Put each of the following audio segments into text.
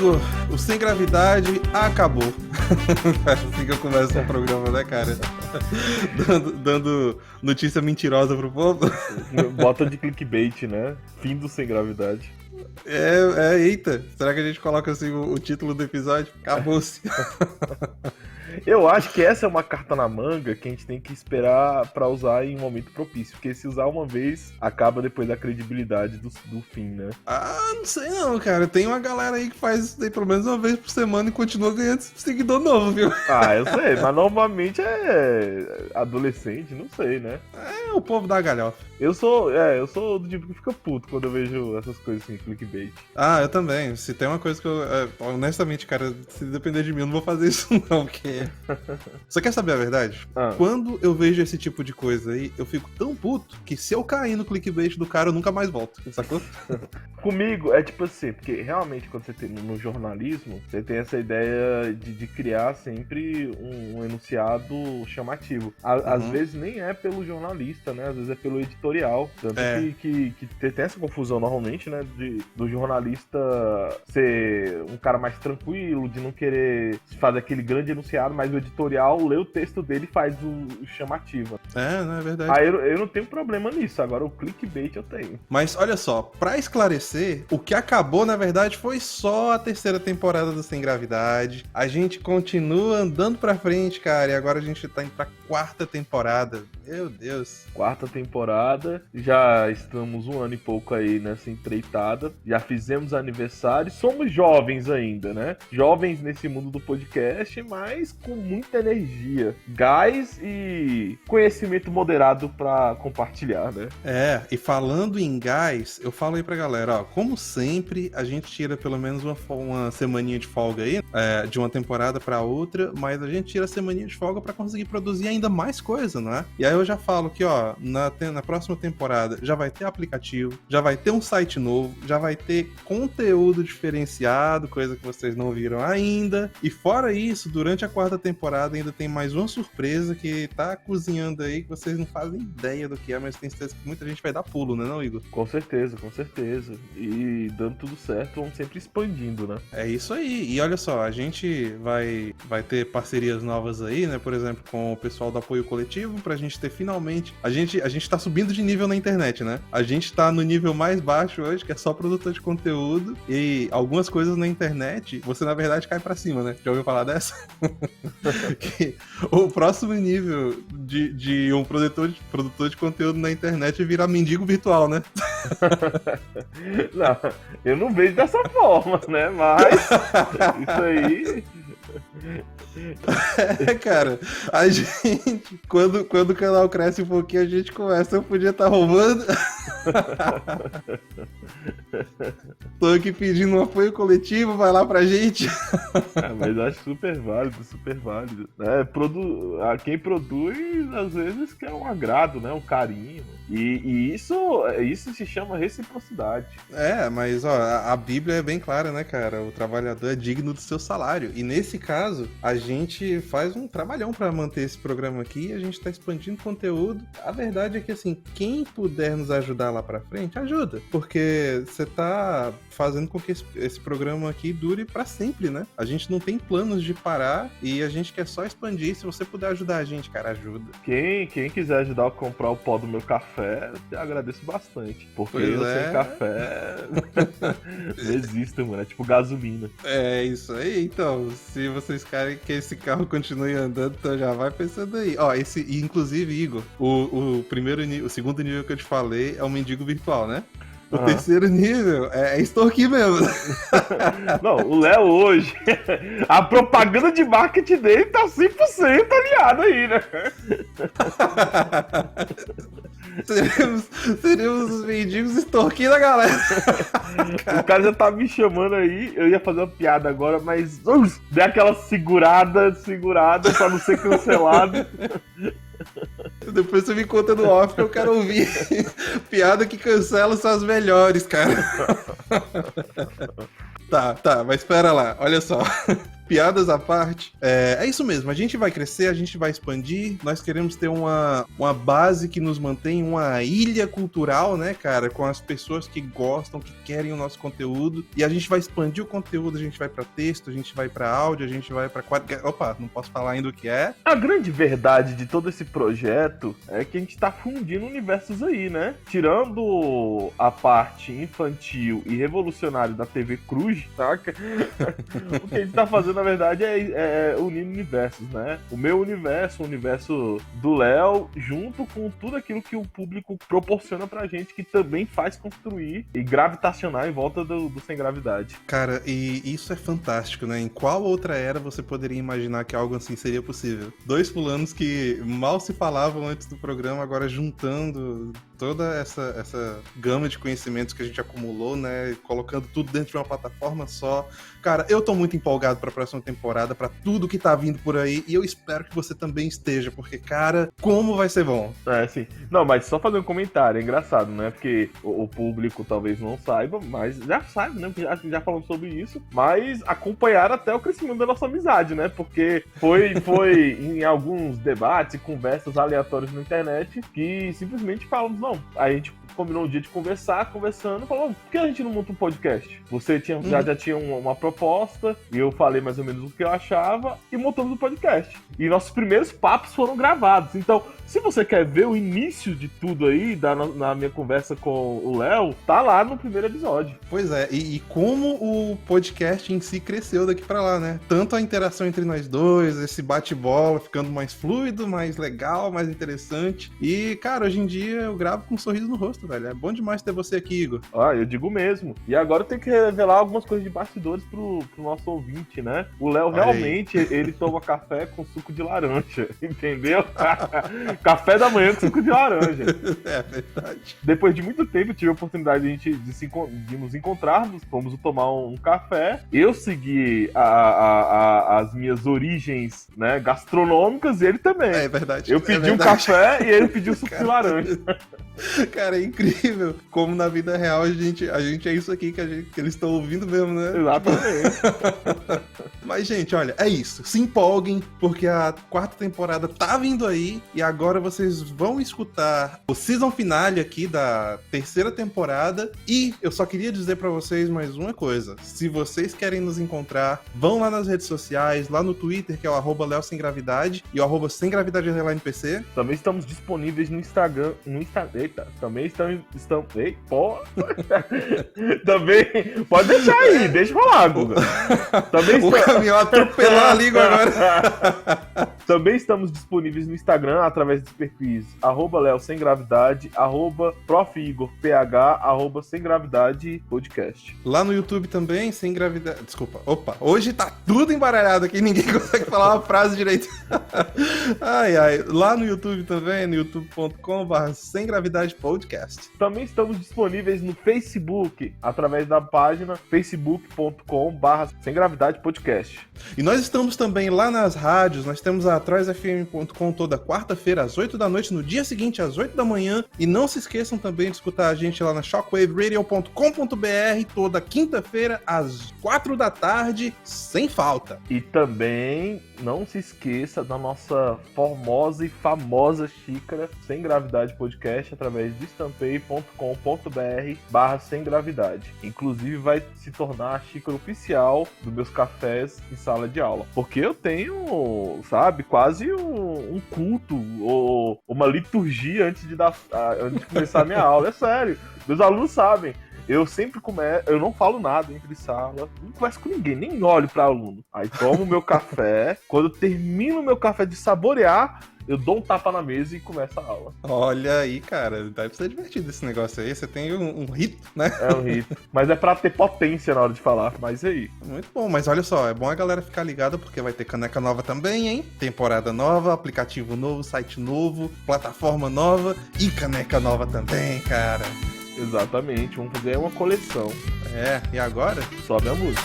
Igor, o Sem Gravidade acabou. Assim que eu começo o programa, né, cara? Dando notícia mentirosa pro povo. Bota de clickbait, né? Fim do Sem Gravidade. Eita. Será que a gente coloca assim o título do episódio? Acabou-se. Eu acho que essa é uma carta na manga que a gente tem que esperar pra usar em um momento propício. Porque se usar uma vez, acaba depois da credibilidade do fim, né? Ah, não sei não, cara. Tem uma galera aí que faz isso daí pelo menos uma vez por semana e continua ganhando seguidor novo, viu? Ah, eu sei, mas normalmente é adolescente, não sei, né? É o povo da galhofa. Eu sou do tipo que fica puto quando eu vejo essas coisas assim, clickbait. Ah, eu também. Se tem uma coisa que eu... honestamente, cara, se depender de mim, eu não vou fazer isso não, porque... Você quer saber a verdade? Quando eu vejo esse tipo de coisa aí, eu fico tão puto que se eu cair no clickbait do cara, eu nunca mais volto, sacou? Comigo, é tipo assim, porque realmente quando você tem no jornalismo, você tem essa ideia de criar sempre um enunciado chamativo. Às vezes nem é pelo jornalista, né? Às vezes é pelo editorial. Tanto que tem essa confusão normalmente, né? Do jornalista ser um cara mais tranquilo, de não querer fazer aquele grande enunciado, mas o editorial lê o texto dele e faz o chamativo. Não é verdade. Aí eu não tenho problema nisso, agora o clickbait eu tenho. Mas olha só, pra esclarecer, o que acabou na verdade foi só a terceira temporada do Sem Gravidade. A gente continua andando pra frente, cara, e agora a gente tá indo pra quarta temporada. Meu Deus. Quarta temporada, já estamos um ano e pouco aí nessa empreitada, já fizemos aniversário, somos jovens ainda, né? Jovens nesse mundo do podcast, mas com muita energia, gás e conhecimento moderado pra compartilhar, né? E falando em gás, eu falo aí pra galera, ó, como sempre, a gente tira pelo menos uma semaninha de folga aí, de uma temporada pra outra, mas a gente tira a semaninha de folga pra conseguir produzir ainda mais coisa, não é? E aí eu já falo que, ó, na próxima temporada já vai ter aplicativo, já vai ter um site novo, já vai ter conteúdo diferenciado, coisa que vocês não viram ainda, e fora isso, durante a quarta temporada ainda tem mais uma surpresa que tá cozinhando aí, que vocês não fazem ideia do que é, mas tem certeza que muita gente vai dar pulo, né não, Igor? Com certeza, com certeza. E dando tudo certo, vamos sempre expandindo, né? É isso aí. E olha só, a gente vai ter parcerias novas aí, né? Por exemplo, com o pessoal do apoio coletivo, pra gente ter finalmente... A gente tá subindo de nível na internet, né? A gente tá no nível mais baixo hoje, que é só produtor de conteúdo, e algumas coisas na internet, você na verdade cai pra cima, né? Já ouviu falar dessa? Que o próximo nível de um produtor de conteúdo na internet é virar mendigo virtual, né? Não, eu não vejo dessa forma, né? Mas isso aí... Cara, a gente, quando o canal cresce um pouquinho, a gente começa, eu podia estar roubando. Tô aqui pedindo um apoio coletivo, vai lá pra gente. Mas acho super válido, super válido. Quem produz, às vezes, quer um agrado, né? Um carinho. E isso se chama reciprocidade. Mas ó, a Bíblia é bem clara, né, cara? O trabalhador é digno do seu salário. E nesse caso, a gente faz um trabalhão pra manter esse programa aqui, a gente tá expandindo conteúdo. A verdade é que, assim, quem puder nos ajudar lá pra frente, ajuda. Porque você tá fazendo com que esse programa aqui dure pra sempre, né? A gente não tem planos de parar e a gente quer só expandir. Se você puder ajudar a gente, cara, ajuda. Quem quiser ajudar a comprar o pó do meu café, eu agradeço bastante. Porque sem café não existe, mano. É tipo gasolina. É isso aí. Então, se vocês querem que esse carro continue andando, então já vai pensando aí. Ó, inclusive, Igor, o segundo nível que eu te falei é o mendigo virtual, né? O terceiro nível é extorquir mesmo. Não, o Léo hoje, a propaganda de marketing dele tá 100% alinhada aí, né? Seríamos os mendigos extorquindo a galera. O cara já tá me chamando aí, eu ia fazer uma piada agora, mas dei aquela segurada pra não ser cancelado. Depois você me conta no off que eu quero ouvir. Piada que cancela são as melhores, cara. Tá, mas espera lá, olha só. Piadas à parte, é isso mesmo, a gente vai crescer, a gente vai expandir, nós queremos ter uma base que nos mantém uma ilha cultural, né, cara, com as pessoas que gostam, que querem o nosso conteúdo, e a gente vai expandir o conteúdo, a gente vai pra texto, a gente vai pra áudio, a gente vai pra quadro... Opa, não posso falar ainda o que é. A grande verdade de todo esse projeto é que a gente tá fundindo universos aí, né? Tirando a parte infantil e revolucionária da TV Cruz, saca? O que a gente tá fazendo, na verdade, é unir universos, né? O meu universo, o universo do Léo, junto com tudo aquilo que o público proporciona pra gente, que também faz construir e gravitacionar em volta do Sem Gravidade. Cara, e isso é fantástico, né? Em qual outra era você poderia imaginar que algo assim seria possível? Dois fulanos que mal se falavam antes do programa, agora juntando toda essa gama de conhecimentos que a gente acumulou, né? Colocando tudo dentro de uma plataforma só. Cara, eu tô muito empolgado pra próxima temporada, pra tudo que tá vindo por aí, e eu espero que você também esteja, porque, cara, como vai ser bom. Sim. Não, mas só fazer um comentário, é engraçado, né? Porque o público talvez não saiba, mas já sabe, né? Porque já falamos sobre isso, mas acompanhar até o crescimento da nossa amizade, né? Porque foi em alguns debates e conversas aleatórias na internet que simplesmente falamos, não, a gente combinou um dia de conversando, falou, por que a gente não monta um podcast? Você já tinha uma proposta, e eu falei mais ou menos o que eu achava, e montamos um podcast. E nossos primeiros papos foram gravados. Então, se você quer ver o início de tudo aí, na minha conversa com o Léo, tá lá no primeiro episódio. Pois é, e como o podcast em si cresceu daqui pra lá, né? Tanto a interação entre nós dois, esse bate-bola ficando mais fluido, mais legal, mais interessante. E, cara, hoje em dia eu gravo com um sorriso no rosto, velho. É bom demais ter você aqui, Igor. Eu digo mesmo. E agora eu tenho que revelar algumas coisas de bastidores pro nosso ouvinte, né? O Léo realmente, ele toma café com suco de laranja, entendeu? Café da manhã com suco de laranja. É verdade. Depois de muito tempo, eu tive a oportunidade de nos encontrarmos, fomos tomar um café. Eu segui as minhas origens, né, gastronômicas, e ele também. É verdade. Eu pedi um café e ele pediu suco de laranja. Cara, é incrível como na vida real a gente é isso aqui que eles estão ouvindo mesmo, né? Exatamente. Mas, gente, olha, é isso. Se empolguem, porque a 4ª temporada tá vindo aí e agora vocês vão escutar o season finale aqui da 3ª temporada. E eu só queria dizer pra vocês mais uma coisa. Se vocês querem nos encontrar, vão lá nas redes sociais, lá no Twitter, que é o @LeoSemGravidade e o @SemGravidade_PC. Também estamos disponíveis no Instagram. Eita, também estamos. Ei, pô. Também. Pode deixar aí, deixa eu falar, Guga. Também o caminhão atropelou a língua agora. Também estamos disponíveis no Instagram através dos perfis @LeoSemGravidade, @ProfIgorPH, @SemGravidade_podcast. Lá no YouTube também, Sem Gravidade. Desculpa. Opa, hoje tá tudo embaralhado aqui, ninguém consegue falar uma frase direito. Ai. Lá no YouTube também, no youtube.com/SemGravidadePodcast. Também estamos disponíveis no Facebook, através da página facebook.com/SemGravidadePodcast. E nós estamos também lá nas rádios, nós temos a atrozfm.com toda quarta-feira às 8 da noite, no dia seguinte às 8 da manhã. E não se esqueçam também de escutar a gente lá na shockwaveradio.com.br toda quinta-feira às 4 da tarde, sem falta. E também não se esqueça da nossa formosa e famosa xícara Sem Gravidade Podcast através de estampei.com.br/semgravidade. Inclusive vai se tornar a xícara oficial dos meus cafés em sala de aula. Porque eu tenho, sabe, quase um culto ou uma liturgia antes de começar a minha aula. É sério. Meus alunos sabem. Eu sempre eu não falo nada entre sala, não converso com ninguém, nem olho para aluno. Aí tomo o meu café, quando eu termino o meu café de saborear, eu dou um tapa na mesa e começo a aula. Olha aí, cara, deve ser divertido esse negócio aí. Você tem um rito, né? É um rito. Mas é pra ter potência na hora de falar, mas aí. Muito bom, mas olha só, é bom a galera ficar ligada porque vai ter caneca nova também, hein? Temporada nova, aplicativo novo, site novo, plataforma nova e caneca nova também, cara. Exatamente, vamos fazer uma coleção. É, e agora? Sobe a música.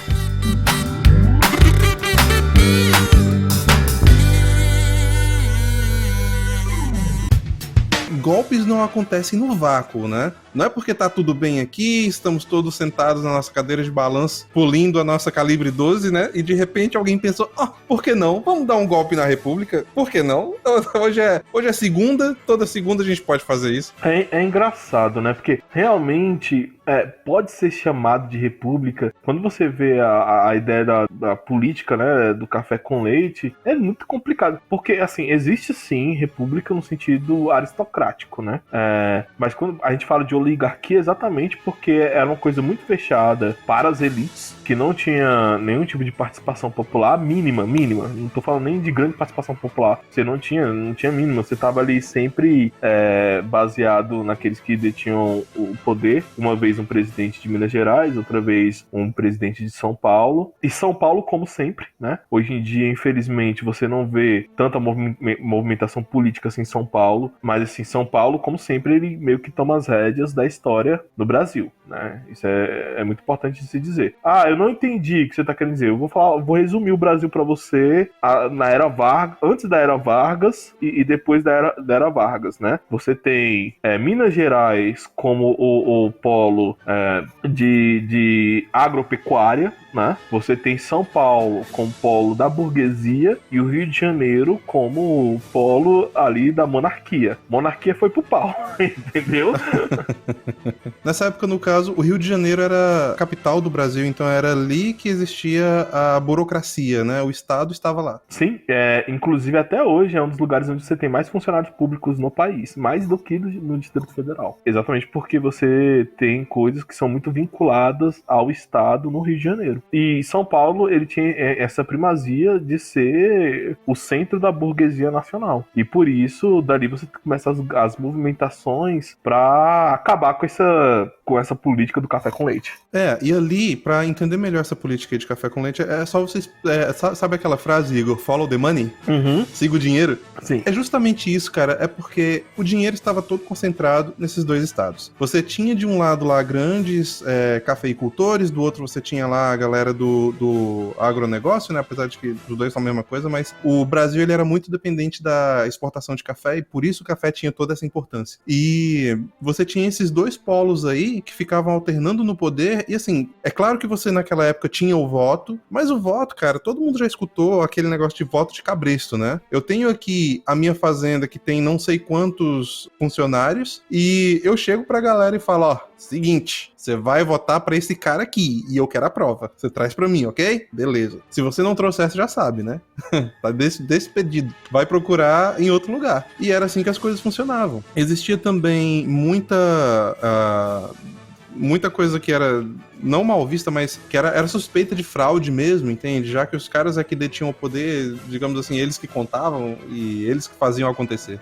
Golpes não acontecem no vácuo, né? Não é porque tá tudo bem aqui, estamos todos sentados na nossa cadeira de balanço, polindo a nossa calibre 12, né? E de repente alguém pensou, por que não? Vamos dar um golpe na República? Por que não? Hoje é segunda, toda segunda a gente pode fazer isso. É engraçado, né? Porque realmente pode ser chamado de república. Quando você vê a ideia da política, né, do café com leite, é muito complicado. Porque, assim, existe sim república no sentido aristocrático, né? Mas quando a gente fala de oligarquia, exatamente porque era uma coisa muito fechada para as elites, que não tinha nenhum tipo de participação popular, mínima. Não tô falando nem de grande participação popular. Você não tinha mínima. Você tava ali sempre baseado naqueles que detinham o poder. Uma vez um presidente de Minas Gerais, outra vez um presidente de São Paulo. E São Paulo, como sempre, né? Hoje em dia, infelizmente, você não vê tanta movimentação política assim em São Paulo, mas assim, São Paulo, como sempre, ele meio que toma as rédeas da história do Brasil, né? Isso é muito importante de se dizer. Eu não entendi o que você tá querendo dizer. Eu vou resumir o Brasil pra você na era Vargas, antes da era Vargas e depois da era Vargas, né? Você tem Minas Gerais como o polo de agropecuária, né? Você tem São Paulo como polo da burguesia e o Rio de Janeiro como polo ali da monarquia. Monarquia foi pro pau, entendeu? Nessa época, no caso, o Rio de Janeiro era a capital do Brasil, então era ali que existia a burocracia, né? O Estado estava lá. Sim, inclusive até hoje é um dos lugares onde você tem mais funcionários públicos no país, mais do que no Distrito Federal. Exatamente porque você tem coisas que são muito vinculadas ao Estado no Rio de Janeiro. E São Paulo, ele tinha essa primazia de ser o centro da burguesia nacional. E por isso, dali você começa as movimentações para acabar com essa política do café com leite. E ali, pra entender melhor essa política de café com leite, é só vocês... sabe aquela frase, Igor? Follow the money? Uhum. Siga o dinheiro? Sim. É justamente isso, cara. É porque o dinheiro estava todo concentrado nesses dois estados. Você tinha de um lado lá grandes cafeicultores, do outro você tinha lá a galera do agronegócio, né? Apesar de que os dois são a mesma coisa, mas o Brasil ele era muito dependente da exportação de café e por isso o café tinha toda essa importância. E você tinha esses dois polos aí que ficavam alternando no poder e assim, é claro que você naquela época tinha o voto, mas o voto, cara, todo mundo já escutou aquele negócio de voto de cabresto, né? Eu tenho aqui a minha fazenda que tem não sei quantos funcionários e eu chego pra galera e falo, seguinte, você vai votar pra esse cara aqui e eu quero a prova. Você traz pra mim, ok? Beleza. Se você não trouxer, você já sabe, né? Tá despedido. Vai procurar em outro lugar. E era assim que as coisas funcionavam. Existia também muita coisa que era não mal vista, mas que era suspeita de fraude mesmo, entende? Já que os caras é que detinham o poder, digamos assim, eles que contavam e eles que faziam acontecer.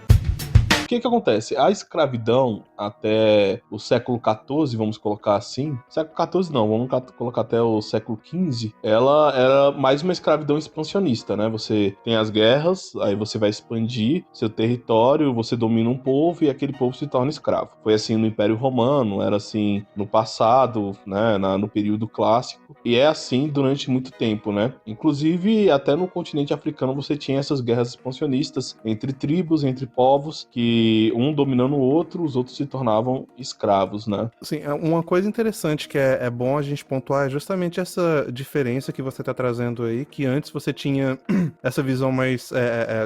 O que acontece? A escravidão até o século XIV, vamos colocar assim, século XIV não, vamos colocar até o século XV, ela era mais uma escravidão expansionista, né? Você tem as guerras, aí você vai expandir seu território, você domina um povo e aquele povo se torna escravo. Foi assim no Império Romano, era assim no passado, né? No período clássico, e é assim durante muito tempo, né? Inclusive, até no continente africano você tinha essas guerras expansionistas entre tribos, entre povos, que um dominando o outro, os outros se tornavam escravos, né? Sim, uma coisa interessante que é bom a gente pontuar é justamente essa diferença que você tá trazendo aí, que antes você tinha essa visão mais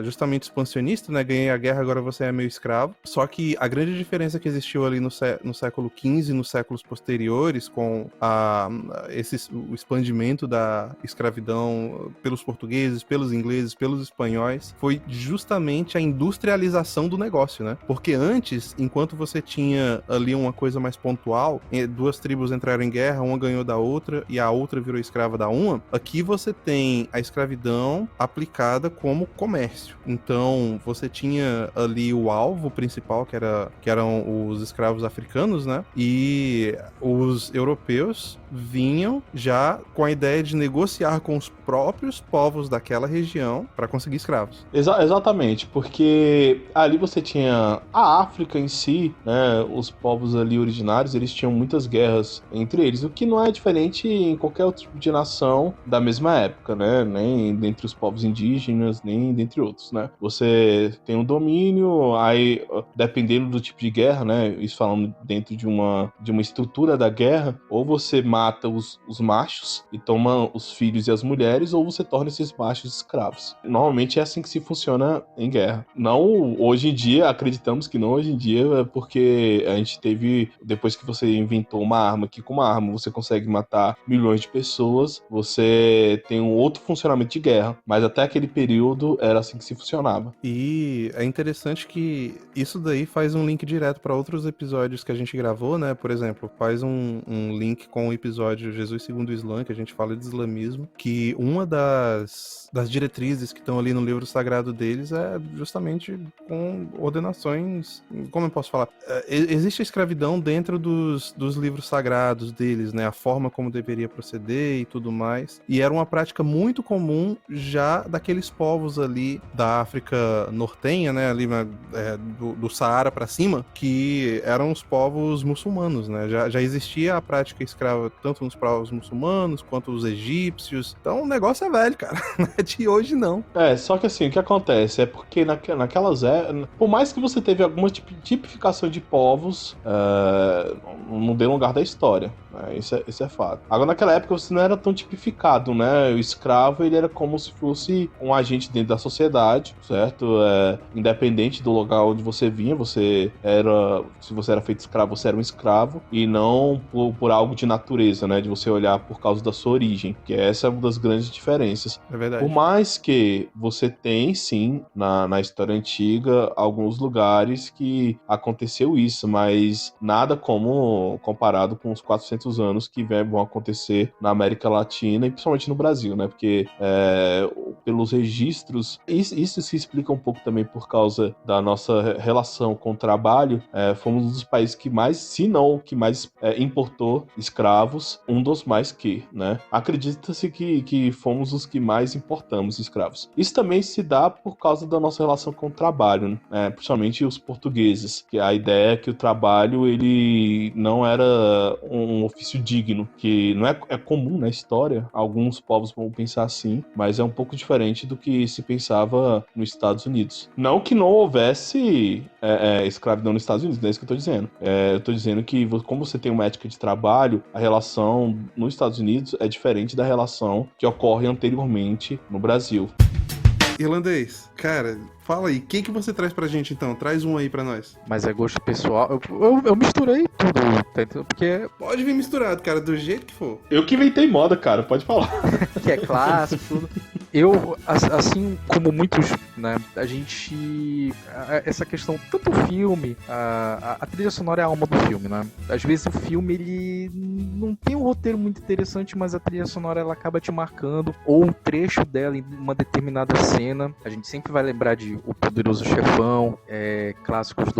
justamente expansionista, né? Ganhei a guerra, agora você é meio escravo. Só que a grande diferença que existiu ali no século XV, nos séculos posteriores, com o expandimento da escravidão pelos portugueses, pelos ingleses, pelos espanhóis, foi justamente a industrialização do negócio, né? Porque antes, enquanto você tinha ali uma coisa mais pontual, duas tribos entraram em guerra, uma ganhou da outra e a outra virou escrava da uma, aqui você tem a escravidão aplicada como comércio. Então, você tinha ali o alvo principal, que eram os escravos africanos, né? E os europeus vinham já já com a ideia de negociar com os próprios povos daquela região para conseguir escravos. Exatamente, porque ali você tinha a África em si, né, os povos ali originários, eles tinham muitas guerras entre eles, o que não é diferente em qualquer outro tipo de nação da mesma época, né, nem dentre os povos indígenas, nem dentre outros, né. Você tem um domínio, aí dependendo do tipo de guerra, né, isso falando dentro de uma estrutura da guerra, ou você mata os machos e toma os filhos e as mulheres, ou você torna esses machos escravos. Normalmente é assim que se funciona em guerra. Não hoje em dia, acreditamos que não hoje em dia, porque a gente teve, depois que você inventou uma arma, que com uma arma você consegue matar milhões de pessoas, você tem um outro funcionamento de guerra, mas até aquele período era assim que se funcionava. E é interessante que isso daí faz um link direto para outros episódios que a gente gravou, né? Por exemplo, faz um link com o episódio Jesus segundo o Islã, que a gente fala de islamismo, que uma das diretrizes que estão ali no livro sagrado deles é justamente com ordenações, como eu posso falar? Existe a escravidão dentro dos livros sagrados deles, né? A forma como deveria proceder e tudo mais. E era uma prática muito comum já daqueles povos ali da África nortenha, né? Ali do Saara para cima, que eram os povos muçulmanos, né? Já existia a prática escrava tanto nos povos muçulmanos quanto os egípcios. Então o negócio é velho, cara. Não é de hoje, não. Só que assim, o que acontece é porque naquelas épocas, por mais que você teve alguma tipificação de povos, não deu lugar da história. Né? Isso é fato. Agora, naquela época, você não era tão tipificado, né? O escravo, ele era como se fosse um agente dentro da sociedade, certo? Independente do lugar onde você vinha, se você era feito escravo, você era um escravo, e não por algo de natureza, né? De você olhar por causa da sua origem, que essa é uma das grandes diferenças. É verdade. Por mais que você tem, sim, na história antiga, alguns lugares que aconteceu isso, mas nada como comparado com os 400 anos que vão acontecer na América Latina e principalmente no Brasil, né? Porque pelos registros, isso se explica um pouco também por causa da nossa relação com o trabalho. Fomos um dos países que mais, se não que mais importou escravos, um dos mais que, né? Acredita-se que fomos os que mais importamos escravos. Isso também se dá por causa da nossa relação com o trabalho, né? Principalmente os portugueses, que a ideia é que o trabalho ele não era um ofício digno, que não é comum na história, alguns povos vão pensar assim, mas é um pouco diferente do que se pensava nos Estados Unidos. Não que não houvesse escravidão nos Estados Unidos, não é isso que eu tô dizendo. Eu tô dizendo que como você tem uma ética de trabalho, a relação nos Estados Unidos é diferente da relação que ocorre anteriormente no Brasil. Irlandês, cara, fala aí, quem que você traz pra gente então? Traz um aí pra nós. Mas é gosto pessoal. Eu misturei tudo, tá entendendo? Porque Pode vir misturado, cara, do jeito que for. Eu que inventei moda, cara, pode falar. que é clássico, tudo. Eu, assim como muitos, né, a gente... Essa questão, tanto o filme, a trilha sonora é a alma do filme, né? Às vezes o filme, ele não tem um roteiro muito interessante, mas a trilha sonora, ela acaba te marcando, ou um trecho dela em uma determinada cena. A gente sempre vai lembrar de O Poderoso Chefão, clássicos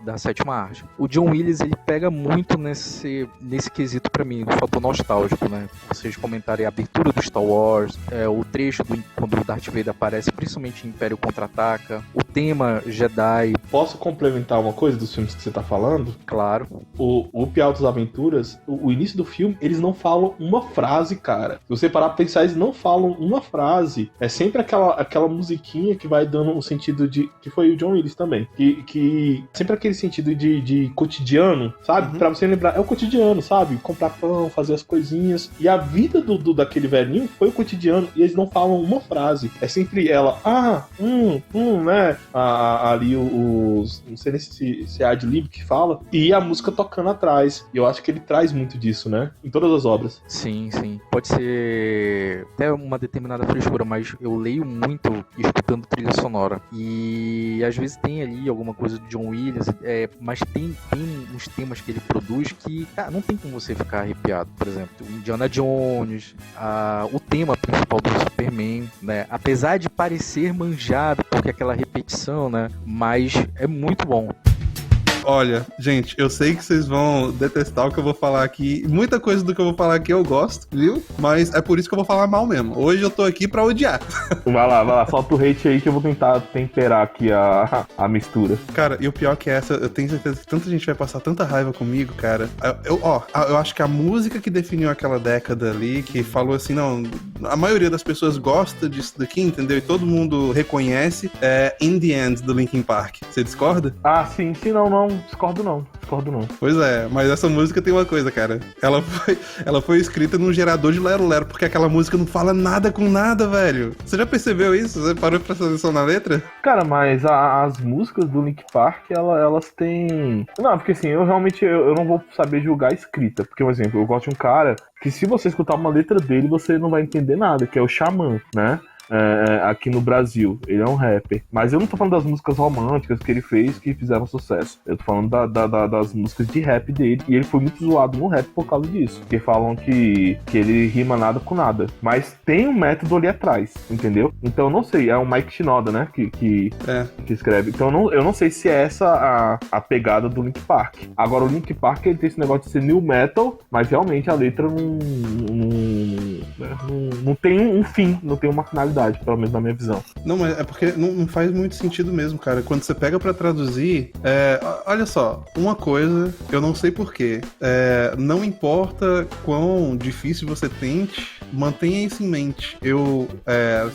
da sétima arte. O John Williams, ele pega muito nesse quesito pra mim, do fator nostálgico, né? Vocês comentarem a abertura do Star Wars, o trecho quando o Darth Vader aparece, principalmente em Império Contra-Ataca, o tema Jedi. Posso complementar uma coisa dos filmes que você tá falando? Claro. O Altas Aventuras, o início do filme, eles não falam uma frase, cara. Se você parar pra pensar, eles não falam uma frase. É sempre aquela musiquinha que vai dando um sentido de... Que foi o John Williams também. Que sempre aquele sentido de cotidiano, sabe? Uhum. Pra você lembrar, é o cotidiano, sabe? Comprar pão, fazer as coisinhas. E a vida daquele velhinho foi o cotidiano. E eles não falam uma frase. É sempre ela, né? Ali não sei nem se é a Adlib que fala. E a música tocando atrás. E eu acho que ele traz muito disso, né? Em todas as obras. Sim, sim. Pode ser até uma determinada frescura, mas eu leio muito escutando trilha sonora. E às vezes tem ali alguma coisa do John Williams, mas tem uns temas que ele produz que, cara, não tem como você ficar arrepiado. Por exemplo, o Indiana Jones, o tema principal do Superman, né? Apesar de parecer manjado, porque aquela repetição, né? Mas é muito bom. Olha, gente, eu sei que vocês vão detestar o que eu vou falar aqui. Muita coisa do que eu vou falar aqui eu gosto, viu? Mas é por isso que eu vou falar mal mesmo. Hoje eu tô aqui pra odiar. Vai lá, solta o hate aí que eu vou tentar temperar aqui a mistura. Cara, e o pior que essa, eu tenho certeza que tanta gente vai passar tanta raiva comigo, cara. Eu acho que a música que definiu aquela década ali, que falou assim, não, a maioria das pessoas gosta disso daqui, entendeu? E todo mundo reconhece, é In The End, do Linkin Park. Você discorda? Ah, sim, não, discordo não. Pois é, mas essa música tem uma coisa, cara. Ela foi escrita num gerador de lero-lero, porque aquela música não fala nada com nada, velho. Você já percebeu isso? Você parou pra prestar atenção na letra? Cara, mas as músicas do Linkin Park, elas têm... Não, porque assim, eu realmente eu não vou saber julgar a escrita. Porque, por exemplo, eu gosto de um cara que se você escutar uma letra dele, você não vai entender nada, que é o Xamã, né? Aqui no Brasil, ele é um rapper. Mas eu não tô falando das músicas românticas que ele fez que fizeram sucesso. Eu tô falando das músicas de rap dele. E ele foi muito zoado no rap por causa disso. Porque falam que ele rima nada com nada. Mas tem um método ali atrás, entendeu? Então eu não sei, é o Mike Shinoda, né? Que escreve. Então eu não sei se é essa a pegada do Linkin Park. Agora o Linkin Park ele tem esse negócio de ser new metal, mas realmente a letra não tem um fim, não tem uma finalidade. Pelo menos na minha visão. Não, mas é porque não faz muito sentido mesmo, cara. Quando você pega pra traduzir, olha só, uma coisa, eu não sei porquê, não importa quão difícil você tente, mantenha isso em mente. Eu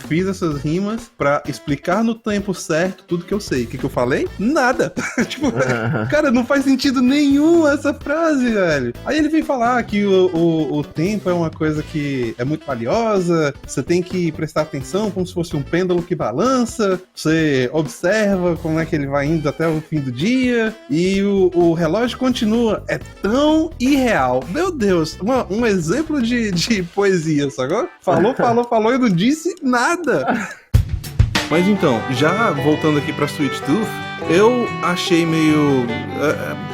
fiz essas rimas pra explicar no tempo certo tudo que eu sei. O que eu falei? Nada! Tipo, cara, não faz sentido nenhum essa frase, velho. Aí ele vem falar que o tempo é uma coisa que é muito valiosa, você tem que prestar atenção como se fosse um pêndulo que balança, você observa como é que ele vai indo até o fim do dia, e o relógio continua. É tão irreal. Meu Deus, um exemplo de poesia, sacou? Falou e não disse nada. Mas então, já voltando aqui pra Sweet Tooth, eu achei meio...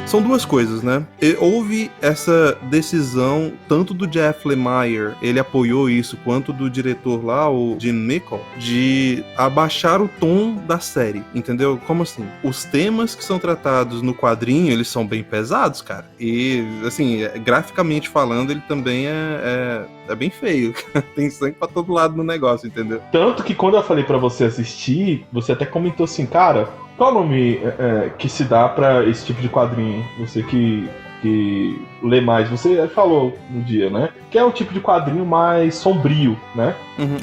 são duas coisas, né? Houve essa decisão, tanto do Jeff Lemire, ele apoiou isso, quanto do diretor lá, o Jim Mickle, de abaixar o tom da série, entendeu? Como assim? Os temas que são tratados no quadrinho, eles são bem pesados, cara. E, assim, graficamente falando, ele também é bem feio. Tem sangue pra todo lado no negócio, entendeu? Tanto que quando eu falei pra você assistir, você até comentou assim, cara, qual o nome que se dá pra esse tipo de quadrinho? Você que lê mais, você falou no dia, né? Que é um tipo de quadrinho mais sombrio, né? Uhum,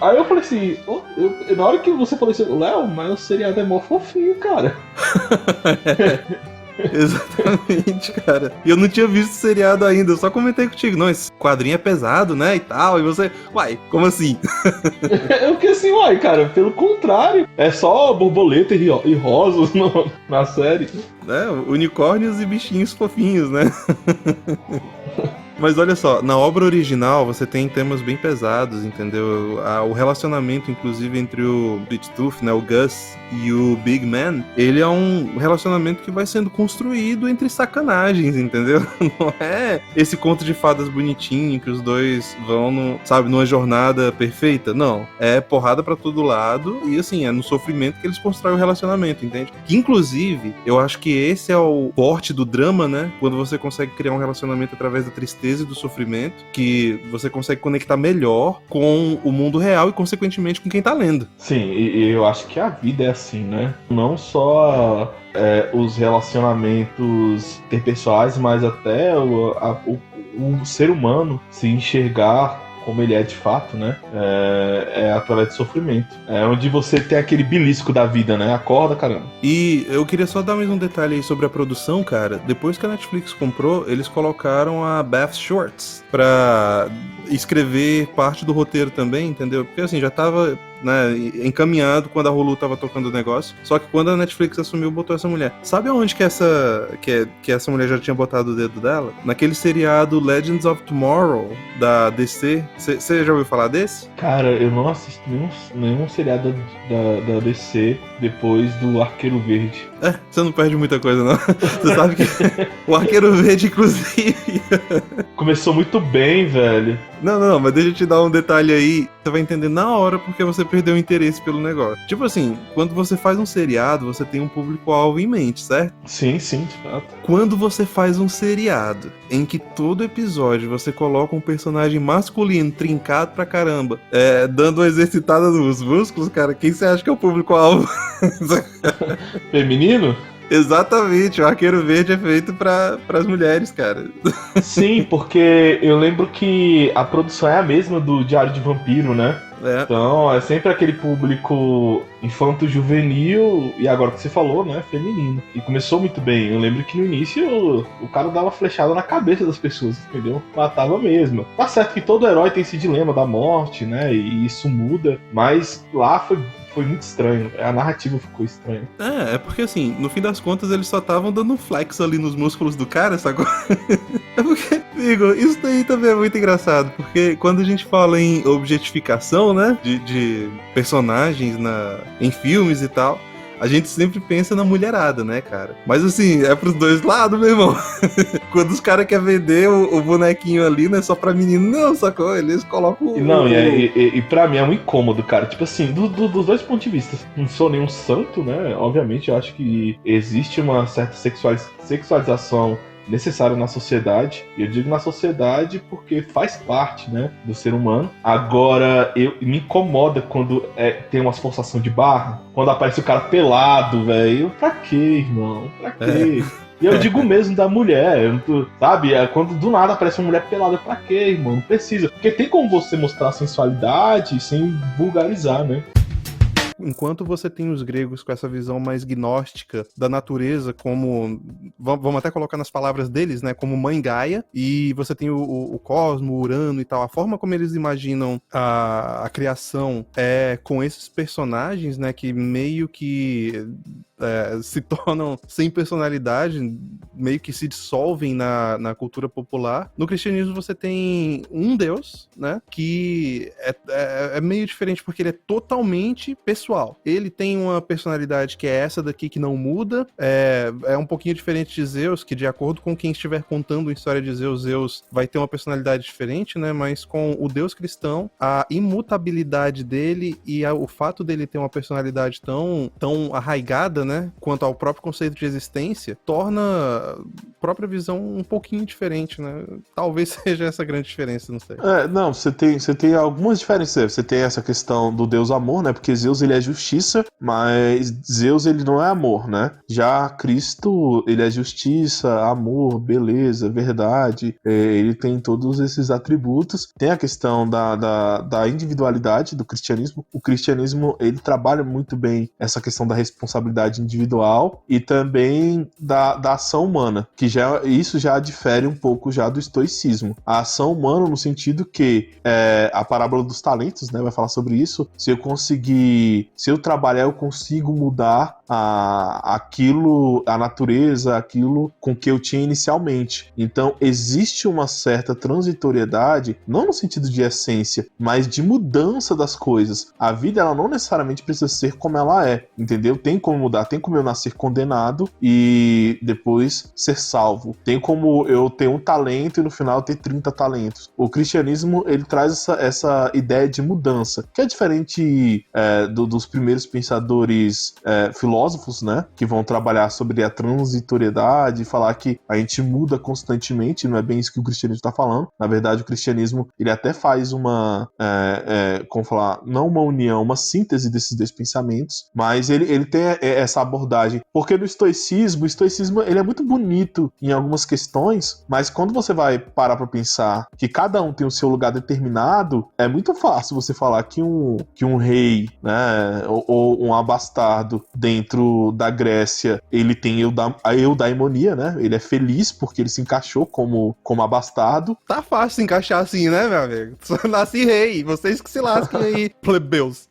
Aí eu falei assim, na hora que você falou assim, Léo, mas o seriado é mó fofinho, cara. Exatamente, cara. E eu não tinha visto o seriado ainda, eu só comentei contigo. Não, esse quadrinho é pesado, né, e tal. E você, uai, como assim? Eu fiquei assim, uai, cara, pelo contrário. É só borboleta e rosas na série. Unicórnios e bichinhos fofinhos, né? Mas olha só, na obra original você tem temas bem pesados, entendeu? O relacionamento, inclusive, entre o Sweet Tooth, né, o Gus, e o Big Man, ele é um relacionamento que vai sendo construído entre sacanagens, entendeu? Não é esse conto de fadas bonitinho que os dois vão, numa jornada perfeita. Não. É porrada pra todo lado e, assim, é no sofrimento que eles constroem o relacionamento, entende? Que, inclusive, eu acho que esse é o forte do drama, né? Quando você consegue criar um relacionamento através da tristeza e do sofrimento, que você consegue conectar melhor com o mundo real e, consequentemente, com quem tá lendo. Sim, e eu acho que a vida é assim, né? Não só os relacionamentos interpessoais, mas até o ser humano se enxergar como ele é de fato, né? É através de sofrimento. É onde você tem aquele belisco da vida, né? Acorda, caramba. E eu queria só dar mais um detalhe aí sobre a produção, cara. Depois que a Netflix comprou, eles colocaram a Beth Schwartz pra escrever parte do roteiro também, entendeu? Porque assim, já tava, né, encaminhado quando a Hulu tava tocando o negócio. Só que quando a Netflix assumiu, botou essa mulher. Sabe aonde que essa mulher já tinha botado o dedo dela? Naquele seriado Legends of Tomorrow, da DC. Você já ouviu falar desse? Cara, eu não assisto nenhum seriado da DC depois do Arqueiro Verde. Você não perde muita coisa, não. Você sabe que o Arqueiro Verde, inclusive... Começou muito bem, velho. Não, mas deixa eu te dar um detalhe aí. Você vai entender na hora porque você perdeu o interesse pelo negócio. Tipo assim, quando você faz um seriado, você tem um público-alvo em mente, certo? Sim, de fato. Quando você faz um seriado em que todo episódio você coloca um personagem masculino trincado pra caramba, dando uma exercitada nos músculos, cara, quem você acha que é o público-alvo? Feminino? Exatamente, o Arqueiro Verde é feito para as mulheres, cara. Sim, porque eu lembro que a produção é a mesma do Diário de Vampiro, né? É. Então é sempre aquele público infanto-juvenil, e agora que você falou, né, feminino. E começou muito bem. Eu lembro que no início o cara dava flechada na cabeça das pessoas, entendeu? Matava mesmo. Tá certo que todo herói tem esse dilema da morte, né, e isso muda, mas lá foi muito estranho. A narrativa ficou estranha. É porque assim, no fim das contas eles só estavam dando um flex ali nos músculos do cara, sacou? É porque, amigo, isso daí também é muito engraçado, porque quando a gente fala em objetificação, né, de personagens em filmes e tal, a gente sempre pensa na mulherada, né, cara? Mas assim, é pros dois lados, meu irmão. Quando os caras querem vender o bonequinho ali, não é só pra menino, não, sacou? Eles colocam E pra mim é um incômodo, cara. Tipo assim, dos dois pontos de vista. Não sou nenhum santo, né? Obviamente, eu acho que existe uma certa sexualização necessário na sociedade. E eu digo na sociedade porque faz parte, né, do ser humano. Agora, me incomoda quando tem uma forçação de barra, quando aparece o cara pelado, velho. Pra quê, irmão? Pra quê? E eu digo mesmo da mulher, sabe? Quando do nada aparece uma mulher pelada, pra quê, irmão? Não precisa. Porque tem como você mostrar a sensualidade sem vulgarizar, né? Enquanto você tem os gregos com essa visão mais gnóstica da natureza, como, vamos até colocar nas palavras deles, né, como mãe Gaia, e você tem o cosmo, o Urano e tal, a forma como eles imaginam a criação é com esses personagens, né, que meio que se tornam sem personalidade, meio que se dissolvem na cultura popular. No cristianismo você tem um Deus, né, que é meio diferente porque ele é totalmente pessoal. Ele tem uma personalidade que é essa daqui que não muda, é um pouquinho diferente de Zeus, que de acordo com quem estiver contando a história de Zeus vai ter uma personalidade diferente, né, mas com o Deus cristão, a imutabilidade dele e o fato dele ter uma personalidade tão arraigada, né, quanto ao próprio conceito de existência, torna a própria visão um pouquinho diferente, né? Talvez seja essa a grande diferença, não sei. Não, você tem algumas diferenças. Você tem essa questão do Deus amor, né? Porque Zeus, ele é justiça, mas Zeus, ele não é amor, né? Já Cristo, ele é justiça, amor, beleza, verdade. Ele tem todos esses atributos. Tem a questão da individualidade do cristianismo. O cristianismo, ele trabalha muito bem essa questão da responsabilidade individual e também da ação humana, que isso já difere um pouco já do estoicismo. A ação humana no sentido que a parábola dos talentos, né, vai falar sobre isso. Se eu trabalhar, eu consigo mudar a natureza, aquilo com que eu tinha inicialmente. Então existe uma certa transitoriedade, não no sentido de essência, mas de mudança das coisas. A vida, ela não necessariamente precisa ser como ela é, entendeu? Tem como mudar, tem como eu nascer condenado e depois ser salvo. Tem como eu ter um talento e no final ter 30 talentos. O cristianismo, ele traz essa ideia de mudança, que é diferente dos primeiros pensadores filósofos, né, que vão trabalhar sobre a transitoriedade e falar que a gente muda constantemente. Não é bem isso que o cristianismo está falando. Na verdade, o cristianismo, ele até faz como falar, não uma união, uma síntese desses dois pensamentos, mas ele tem essa abordagem, porque no estoicismo, ele é muito bonito em algumas questões, mas quando você vai parar pra pensar que cada um tem o seu lugar determinado, é muito fácil você falar que um rei, né, ou um abastardo dentro da Grécia, ele tem a eudaimonia, né, ele é feliz porque ele se encaixou como abastardo. Tá fácil se encaixar assim, né, meu amigo? Só nasce rei, vocês que se lasquem aí, plebeus.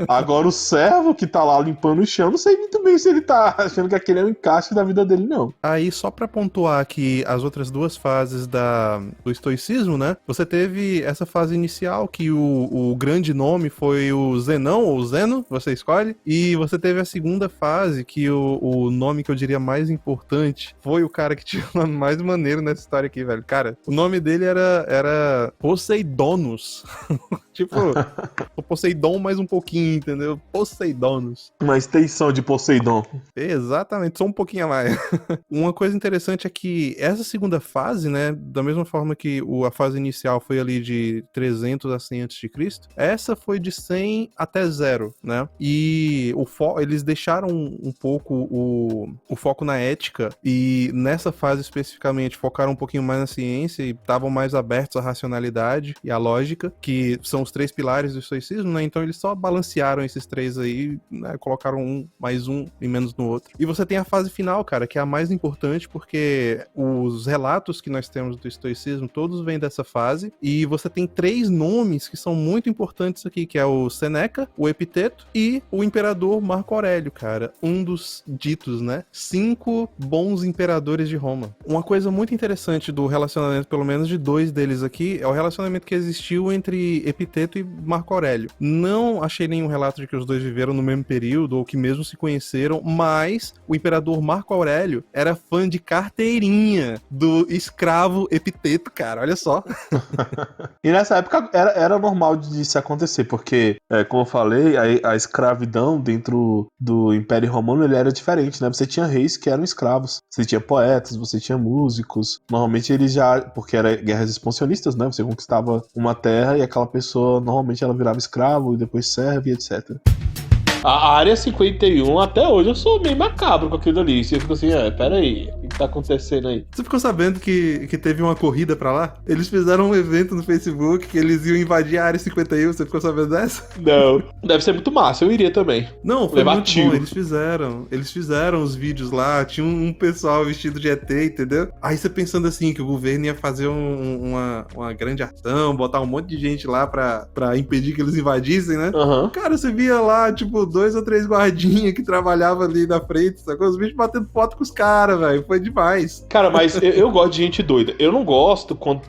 Agora o servo que tá lá limpando o chão, não sei muito bem se ele tá achando que aquele é um encaixe da vida dele, não. Aí, só pra pontuar aqui as outras duas fases do estoicismo, né? Você teve essa fase inicial, que o grande nome foi o Zenão, ou Zeno, você escolhe, e você teve a segunda fase que o nome que eu diria mais importante foi o cara que tinha o nome mais maneiro nessa história aqui, velho. Cara, o nome dele era Poseidonus. Tipo, o Poseidon mais um pouquinho, entendeu? Poseidonus. Uma extensão de Poseidon. Exatamente, só um pouquinho a mais. Uma coisa interessante é que essa segunda fase, né, da mesma forma que a fase inicial foi ali de 300 a 100 a.C., essa foi de 100 até 0, né? E eles deixaram um pouco o foco na ética e nessa fase especificamente focaram um pouquinho mais na ciência e estavam mais abertos à racionalidade e à lógica, que são os 3 pilares do estoicismo, né? Então eles só balancearam esses 3 aí, né? Colocaram um mais um e menos no outro. E você tem a fase final, cara, que é a mais importante porque os relatos que nós temos do estoicismo, todos vêm dessa fase e você tem 3 nomes que são muito importantes aqui, que é o Seneca, o Epiteto e o imperador Marco Aurélio, cara. Um dos ditos, né? 5 bons imperadores de Roma. Uma coisa muito interessante do relacionamento, pelo menos de 2 deles aqui, é o relacionamento que existiu entre Epiteto e Marco Aurélio. Não achei nenhum relato de que os 2 viveram no mesmo período ou que mesmo se conheceram, mas o imperador Marco Aurélio era fã de carteirinha do escravo Epiteto, cara. Olha só. E nessa época era normal de se acontecer, porque, como eu falei, a escravidão dentro do Império Romano ele era diferente, né? Você tinha reis que eram escravos, você tinha poetas, você tinha músicos. Normalmente eles porque eram guerras expansionistas, né? Você conquistava uma terra e aquela pessoa, normalmente ela virava escravo e depois serve, etc. A Área 51, até hoje, eu sou meio macabro com aquilo ali. Você fica assim, peraí, o que tá acontecendo aí? Você ficou sabendo que teve uma corrida pra lá? Eles fizeram um evento no Facebook que eles iam invadir a Área 51, você ficou sabendo dessa? Não. Deve ser muito massa, eu iria também. Não, foi muito bom, eles fizeram os vídeos lá, tinha um pessoal vestido de ET, entendeu? Aí você pensando assim, que o governo ia fazer uma grande ação, botar um monte de gente lá pra impedir que eles invadissem, né? Uhum. Cara, você via lá, tipo, 2 ou 3 guardinhas que trabalhavam ali na frente, sacou? Os bichos batendo foto com os caras, velho. Foi demais. Cara, mas eu gosto de gente doida. Eu não gosto quando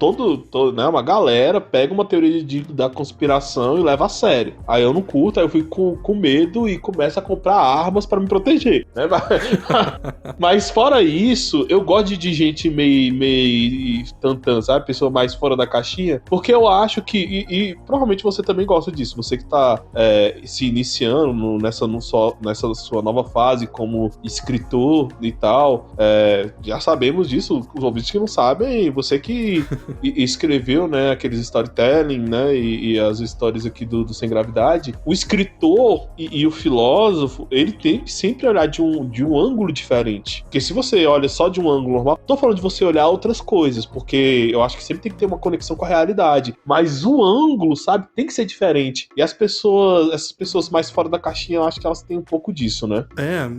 né, uma galera pega uma teoria da conspiração e leva a sério. Aí eu não curto, aí eu fico com medo e começo a comprar armas pra me proteger, né? Mas fora isso, eu gosto de gente meio tantã, sabe? Pessoa mais fora da caixinha, porque eu acho que, e provavelmente você também gosta disso, você que tá se iniciando nessa sua nova fase como escritor e tal, já sabemos disso, os ouvintes que não sabem, você que escreveu, né, aqueles storytelling, né, e as histórias aqui do Sem Gravidade, o escritor e o filósofo, ele tem que sempre olhar de um ângulo diferente, porque se você olha só de um ângulo normal, tô falando de você olhar outras coisas, porque eu acho que sempre tem que ter uma conexão com a realidade, mas o ângulo, sabe, tem que ser diferente, e essas pessoas mais fora da caixinha, eu acho que elas têm um pouco disso, né?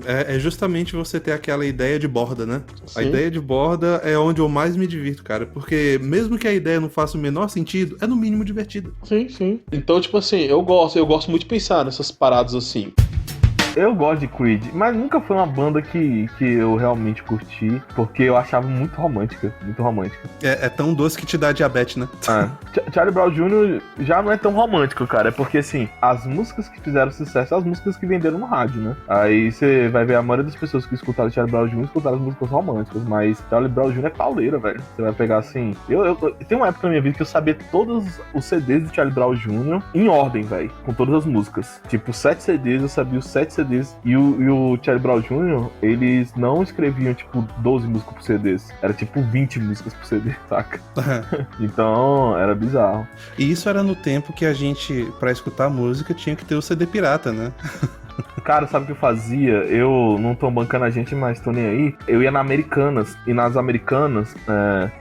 É justamente você ter aquela ideia de borda, né? Sim. A ideia de borda é onde eu mais me divirto, cara, porque mesmo que a ideia não faça o menor sentido, é no mínimo divertida. Sim. Então, tipo assim, eu gosto muito de pensar nessas paradas assim. Eu gosto de Creed, mas nunca foi uma banda que eu realmente curti, porque eu achava muito romântica, muito romântica. É tão doce que te dá diabetes, né? Charlie Brown Jr. já não é tão romântico, cara, é porque, assim, as músicas que fizeram sucesso são as músicas que venderam no rádio, né? Aí você vai ver a maioria das pessoas que escutaram Charlie Brown Jr. escutaram as músicas românticas, mas Charlie Brown Jr. é pauleira, velho. Você vai pegar, assim... Tem uma época na minha vida que eu sabia todos os CDs do Charlie Brown Jr. em ordem, velho, com todas as músicas. Tipo, 7 CDs, eu sabia os 7 CDs. E o Charlie Brown Jr., eles não escreviam, tipo, 12 músicas por CDs. Era, tipo, 20 músicas por CD, saca? Então, era bizarro. E isso era no tempo que a gente, pra escutar música, tinha que ter o CD pirata, né? Cara, sabe o que eu fazia? Eu não tô bancando a gente, mas tô nem aí. Eu ia na Americanas. E nas Americanas,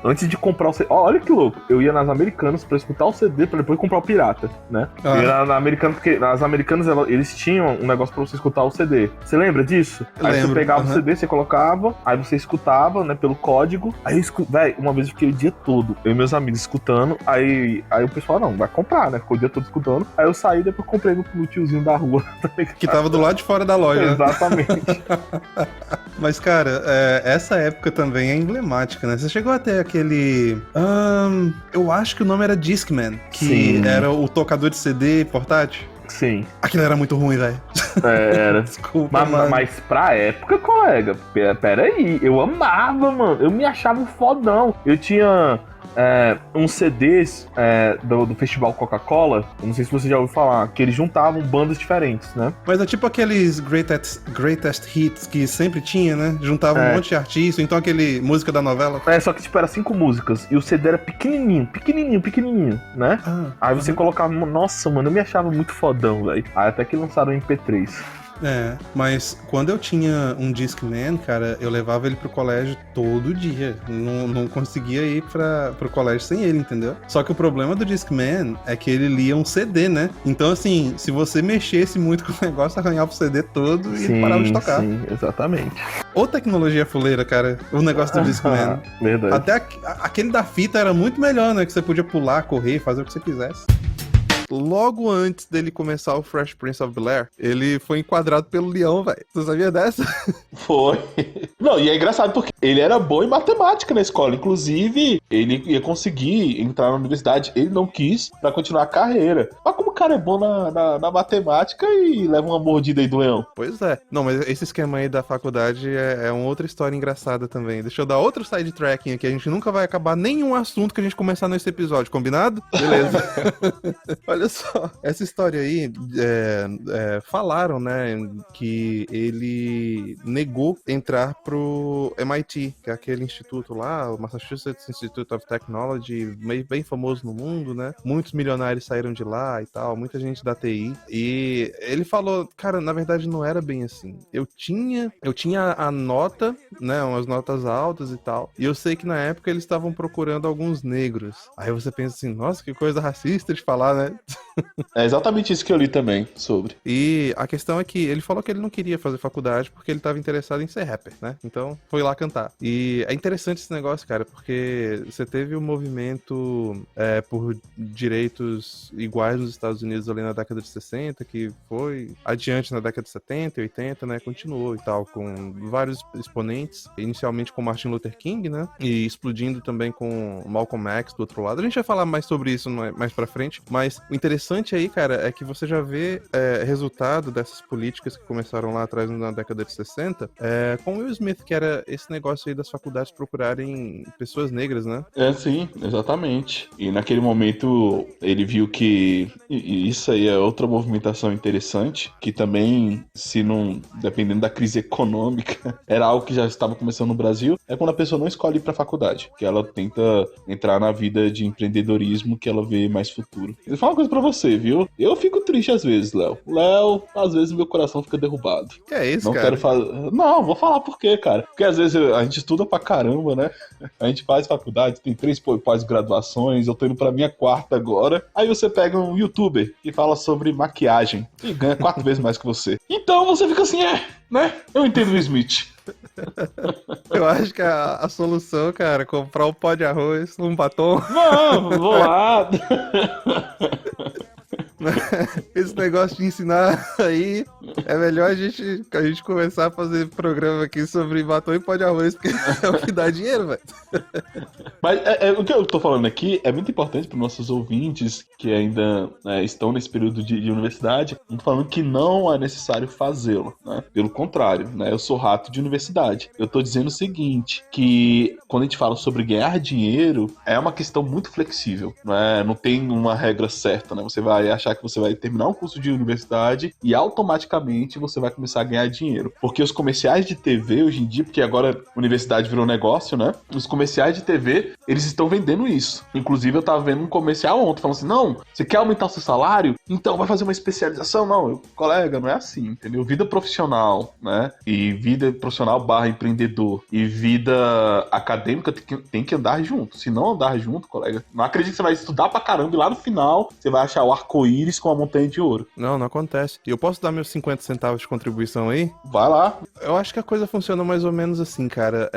antes de comprar o CD... Olha que louco. Eu ia nas Americanas pra escutar o CD, pra depois comprar o pirata, né? Eu ia na Americanas, porque nas Americanas eles tinham um negócio pra você escutar o CD. Você lembra disso? Aí você pegava o CD, você colocava, aí você escutava, né, pelo código. Aí véi, uma vez eu fiquei o dia todo, eu e meus amigos escutando. Aí o pessoal, não, vai comprar, né? Ficou o dia todo escutando. Aí eu saí e depois comprei no tiozinho da rua. Que tava do lado de fora da loja. Exatamente. Mas, cara, essa época também é emblemática, né? Você chegou até aquele... eu acho que o nome era Discman, que Sim. Era o tocador de CD portátil. Sim. Aquilo era muito ruim, velho. Era. Desculpa, mano. Mas pra época, colega, peraí, eu amava, mano. Eu me achava um fodão. Eu tinha uns CDs do Festival Coca-Cola, eu não sei se você já ouviu falar, que eles juntavam bandas diferentes, né? Mas é tipo aqueles greatest hits que sempre tinha, né? Juntava um monte de artista, então aquele música da novela. Só que tipo, era 5 músicas, e o CD era pequenininho, né? Aí você colocava, nossa, mano, eu me achava muito fodão, velho. Aí até que lançaram o MP3. Mas quando eu tinha um Discman, cara, eu levava ele pro colégio todo dia. Não conseguia ir pro colégio sem ele, entendeu? Só que o problema do Discman é que ele lia um CD, né? Então, assim, se você mexesse muito com o negócio, arranhava o CD todo e ele parava de tocar. Sim, exatamente. Ou tecnologia fuleira, cara, o negócio do Discman. Verdade. Até aquele da fita era muito melhor, né? Que você podia pular, correr, fazer o que você quisesse. Logo antes dele começar o Fresh Prince of Bel-Air, ele foi enquadrado pelo Leão, velho. Você sabia dessa? Foi. Não, e é engraçado porque ele era bom em matemática na escola. Inclusive, ele ia conseguir entrar na universidade. Ele não quis pra continuar a carreira. Mas como o cara é bom na matemática e leva uma mordida aí do Leão? Pois é. Não, mas esse esquema aí da faculdade é uma outra história engraçada também. Deixa eu dar outro sidetracking aqui. A gente nunca vai acabar nenhum assunto que a gente começar nesse episódio, combinado? Beleza. Olha só, essa história aí, falaram, né, que ele negou entrar pro MIT, que é aquele instituto lá, o Massachusetts Institute of Technology, bem famoso no mundo, né? Muitos milionários saíram de lá e tal, muita gente da TI. E ele falou, cara, na verdade não era bem assim. Eu tinha a nota, né, umas notas altas e tal, e eu sei que na época eles estavam procurando alguns negros. Aí você pensa assim, nossa, que coisa racista de falar, né? É exatamente isso que eu li também sobre. E a questão é que ele falou que ele não queria fazer faculdade porque ele estava interessado em ser rapper, né? Então foi lá cantar. E é interessante esse negócio, cara, porque você teve um movimento por direitos iguais nos Estados Unidos ali na década de 60, que foi adiante na década de 70 e 80, né? Continuou e tal, com vários exponentes, inicialmente com Martin Luther King, né? E explodindo também com Malcolm X do outro lado. A gente vai falar mais sobre isso mais pra frente, mas o interessante aí, cara, é que você já vê resultado dessas políticas que começaram lá atrás na década de 60 com Will Smith, que era esse negócio aí das faculdades procurarem pessoas negras, né? Sim, exatamente. E naquele momento ele viu que e isso aí é outra movimentação interessante, que também, se não, dependendo da crise econômica, era algo que já estava começando no Brasil, é quando a pessoa não escolhe ir pra faculdade, que ela tenta entrar na vida de empreendedorismo que ela vê mais futuro. Eu falo uma coisa pra você, viu? Eu fico triste às vezes, Léo. Às vezes meu coração fica derrubado. Que é isso, não cara? Quero fazer. Não, vou falar por quê, cara. Porque às vezes a gente estuda pra caramba, né? A gente faz faculdade, tem 3 pós-graduações, eu tô indo pra minha 4ª agora. Aí você pega um youtuber que fala sobre maquiagem e ganha 4 vezes mais que você. Então você fica assim, né? Eu entendo o Smith. Eu acho que a solução, cara, é comprar um pó de arroz, um batom. Não, vou lá. Esse negócio de ensinar aí, é melhor a gente começar a fazer programa aqui sobre batom e pó de arroz, porque é o que dá dinheiro, velho. Mas o que eu tô falando aqui é muito importante para nossos ouvintes que ainda estão nesse período de universidade. Eu tô falando que não é necessário fazê-lo, né? Pelo contrário, né? Eu sou rato de universidade. Eu tô dizendo o seguinte, que quando a gente fala sobre ganhar dinheiro, é uma questão muito flexível, né? Não tem uma regra certa, né? Você vai achar que você vai terminar um curso de universidade e automaticamente você vai começar a ganhar dinheiro. Porque os comerciais de TV hoje em dia, porque agora a universidade virou negócio, né? Os comerciais de TV, eles estão vendendo isso. Inclusive eu tava vendo um comercial ontem, falando assim, não, você quer aumentar o seu salário? Então vai fazer uma especialização? Não, colega, não é assim, entendeu? Vida profissional, né? E vida profissional / empreendedor e vida acadêmica tem que andar junto. Se não andar junto, colega, não acredito que você vai estudar pra caramba e lá no final você vai achar o arco-íris com a montanha de ouro. Não acontece. E eu posso dar meus 50 centavos de contribuição aí? Vai lá. Eu acho que a coisa funciona mais ou menos assim, cara.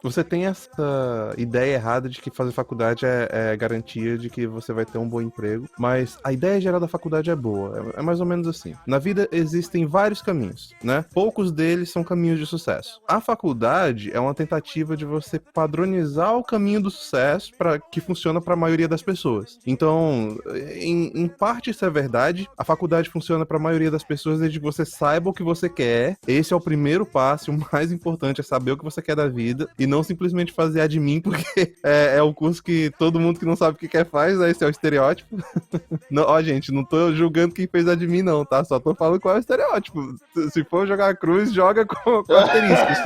Você tem essa ideia errada de que fazer faculdade é garantia de que você vai ter um bom emprego, mas a ideia geral da faculdade é boa. É mais ou menos assim. Na vida existem vários caminhos, né? Poucos deles são caminhos de sucesso. A faculdade é uma tentativa de você padronizar o caminho do sucesso que funciona para a maioria das pessoas. Então, em parte isso é verdade. A faculdade funciona para a maioria das pessoas de que você saiba o que você quer. Esse é o primeiro passo, o mais importante é saber o que você quer da vida e não simplesmente fazer admin, porque é o curso que todo mundo que não sabe o que quer faz, né? Esse é o estereótipo. Não, ó, gente, não tô julgando quem fez admin não, tá? Só tô falando qual é o estereótipo. Se for jogar a cruz, joga com asteriscos.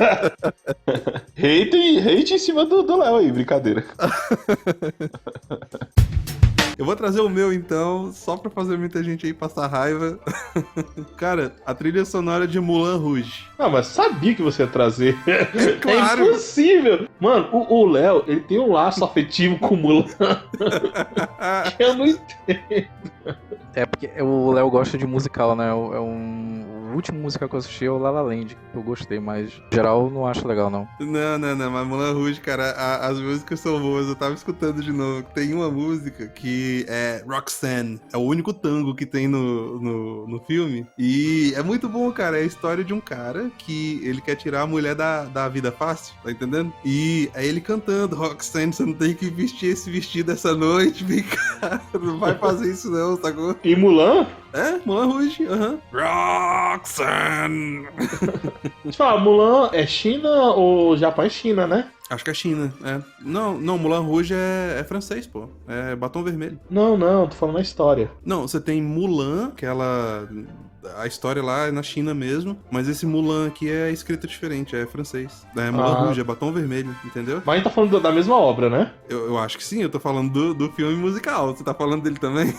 Hate em cima do Léo aí, brincadeira. Eu vou trazer o meu, então, só pra fazer muita gente aí passar raiva. Cara, a trilha sonora de Moulin Rouge. Ah, mas sabia que você ia trazer. Claro. É impossível. Mano, o Léo, ele tem um laço afetivo com o Mulan. Que eu não entendo. É porque o Léo gosta de musical, né? O último musical que eu assisti é o La La Land, que eu gostei, mas em geral eu não acho legal, não. Não, mas Moulin Rouge, cara, as músicas são boas, eu tava escutando de novo. Tem uma música que é Roxanne, é o único tango que tem no filme, e é muito bom, cara, é a história de um cara que ele quer tirar a mulher da vida fácil, tá entendendo? E é ele cantando, Roxanne, você não tem que vestir esse vestido essa noite, vem cá, não vai fazer isso não, sacou? E Mulan? É, Moulin Rouge, Roxanne! Deixa eu falar, Mulan é China ou Japão é China, né? Acho que é China, é. Não, Moulin Rouge é francês, pô. É batom vermelho. Não, tô falando a história. Não, você tem Mulan, que ela... A história lá é na China mesmo, mas esse Mulan aqui é escrito diferente, é francês. É Moulin Rouge, é batom vermelho, entendeu? Mas a gente tá falando da mesma obra, né? Eu acho que sim, eu tô falando do filme musical. Você tá falando dele também?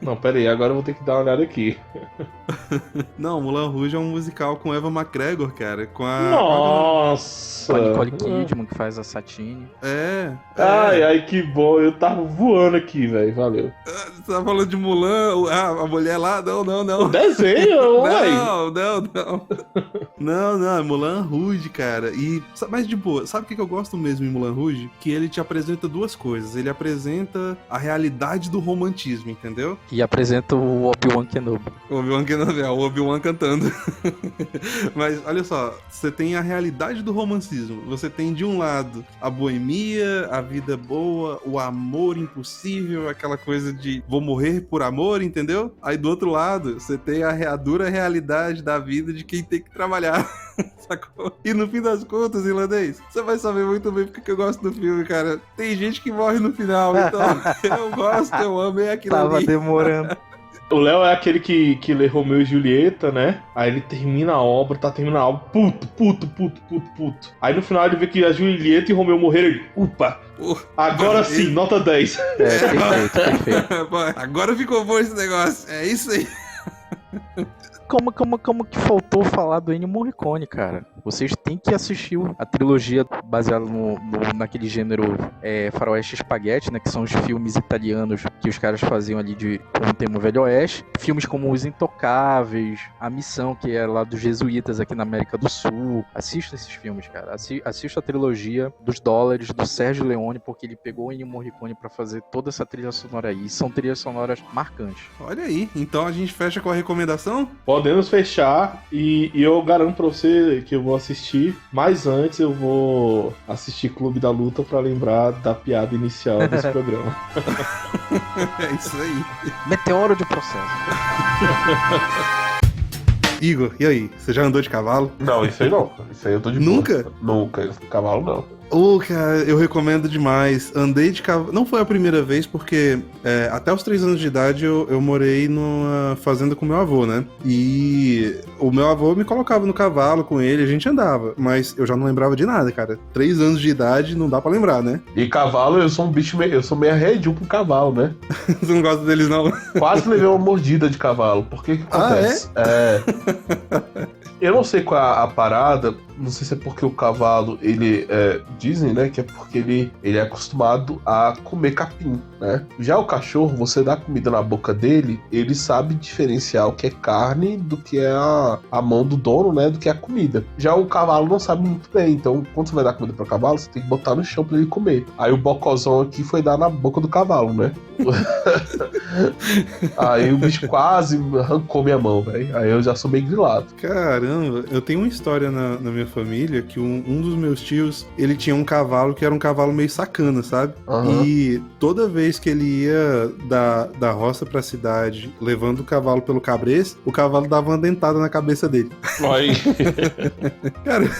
Não, pera aí, agora eu vou ter que dar uma olhada aqui. Não, Moulin Rouge é um musical com Eva McGregor, cara, com a... Nossa! Com a Nicole Kidman, que faz a Satine. Ai, que bom. Eu tava voando aqui, velho. Valeu. Você tá falando de Mulan, a mulher lá? Não. O desenho, ué. Não, é Moulin Rouge, cara. Mas de boa, sabe o que eu gosto mesmo em Moulin Rouge? Que ele te apresenta duas coisas. Ele apresenta a realidade do romantismo, entendeu? E apresenta o Obi-Wan Kenobi. O Obi-Wan Kenobi, o Obi-Wan cantando. Mas olha só, você tem a realidade do romancismo. Você tem de um lado a boemia, a vida boa, o amor impossível, aquela coisa de vou morrer por amor, entendeu? Aí do outro lado, você tem a dura realidade da vida de quem tem que trabalhar. Sacou? E no fim das contas, irlandês, você vai saber muito bem porque que eu gosto do filme, cara. Tem gente que morre no final, então eu gosto, eu amo, é aquilo Tava ali. demorando. O Léo é aquele que lê Romeu e Julieta, né? Aí ele termina a obra, puto. Aí no final ele vê que a Julieta e o Romeu morreram, ele, agora sim, nota 10. Perfeito. Agora ficou bom esse negócio, é isso aí. Como que faltou falar do Ennio Morricone, cara? Vocês têm que assistir a trilogia baseada naquele gênero faroeste espaguete, né? Que são os filmes italianos que os caras faziam ali com o tema Velho Oeste. Filmes como Os Intocáveis, A Missão, que é lá dos jesuítas aqui na América do Sul. Assista esses filmes, cara. Assista a trilogia dos dólares do Sérgio Leone, porque ele pegou o Ennio Morricone pra fazer toda essa trilha sonora aí. E são trilhas sonoras marcantes. Olha aí, então a gente fecha com a recomendação? Podemos fechar e eu garanto pra você que eu vou assistir, mas antes eu vou assistir Clube da Luta pra lembrar da piada inicial desse programa. É isso aí. Meteoro de processo. Igor, e aí? Você já andou de cavalo? Não, isso aí não. Isso aí eu tô de Nunca? boa. Nunca. Cavalo não. Cara, eu recomendo demais. Andei de cavalo. Não foi a primeira vez, porque até os 3 anos de idade eu morei numa fazenda com meu avô, né? E o meu avô me colocava no cavalo com ele, a gente andava. Mas eu já não lembrava de nada, cara. 3 anos de idade não dá pra lembrar, né? E cavalo, eu sou um bicho eu sou meio arredio pro cavalo, né? Você não gosta deles, não? Quase levei uma mordida de cavalo. Por que acontece? Eu não sei qual é a parada, não sei se é porque o cavalo, ele dizem, né, que é porque ele é acostumado a comer capim, né? Já o cachorro, você dá comida na boca dele, ele sabe diferenciar o que é carne do que é a mão do dono, né, do que é a comida. Já o cavalo não sabe muito bem, então quando você vai dar comida para o cavalo, você tem que botar no chão para ele comer. Aí o bocozão aqui foi dar na boca do cavalo, né? Aí o bicho quase arrancou minha mão, velho. Aí eu já sou meio grilado. Caramba, eu tenho uma história na minha minha família que um dos meus tios, ele tinha um cavalo que era um cavalo meio sacana, sabe? E toda vez que ele ia da roça pra cidade, levando o cavalo pelo cabresto, o cavalo dava uma dentada na cabeça dele. Aí. Cara,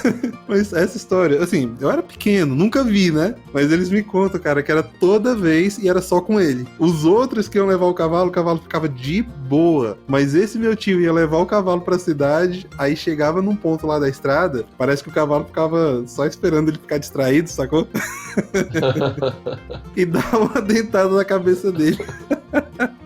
mas essa história, assim, eu era pequeno, nunca vi, né? Mas eles me contam, cara, que era toda vez e era só com ele. Os outros que iam levar o cavalo ficava de boa. Mas esse meu tio ia levar o cavalo pra cidade, aí chegava num ponto lá da estrada, parece que o cavalo ficava só esperando ele ficar distraído, sacou? E dava uma dentada na cabeça dele.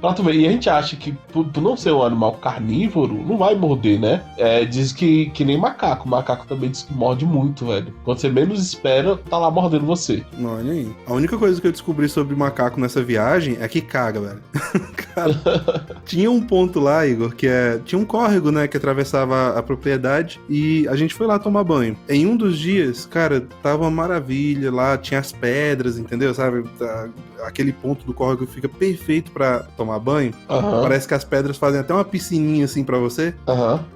Pronto, e a gente acha que por não ser um animal carnívoro, não vai morder, né? Diz que nem macaco. O macaco também diz que morde muito, velho. Quando você menos espera, tá lá mordendo você. Olha aí. A única coisa que eu descobri sobre macaco nessa viagem é que caga, velho. Cara, tinha um ponto lá, Igor, que tinha um córrego, né, que atravessava a propriedade e a gente foi lá tomar banho. Em um dos dias, cara, tava uma maravilha lá, tinha as pedras, entendeu? Sabe? Aquele ponto do córrego fica perfeito pra tomar banho. Parece que as pedras fazem até uma piscininha assim pra você.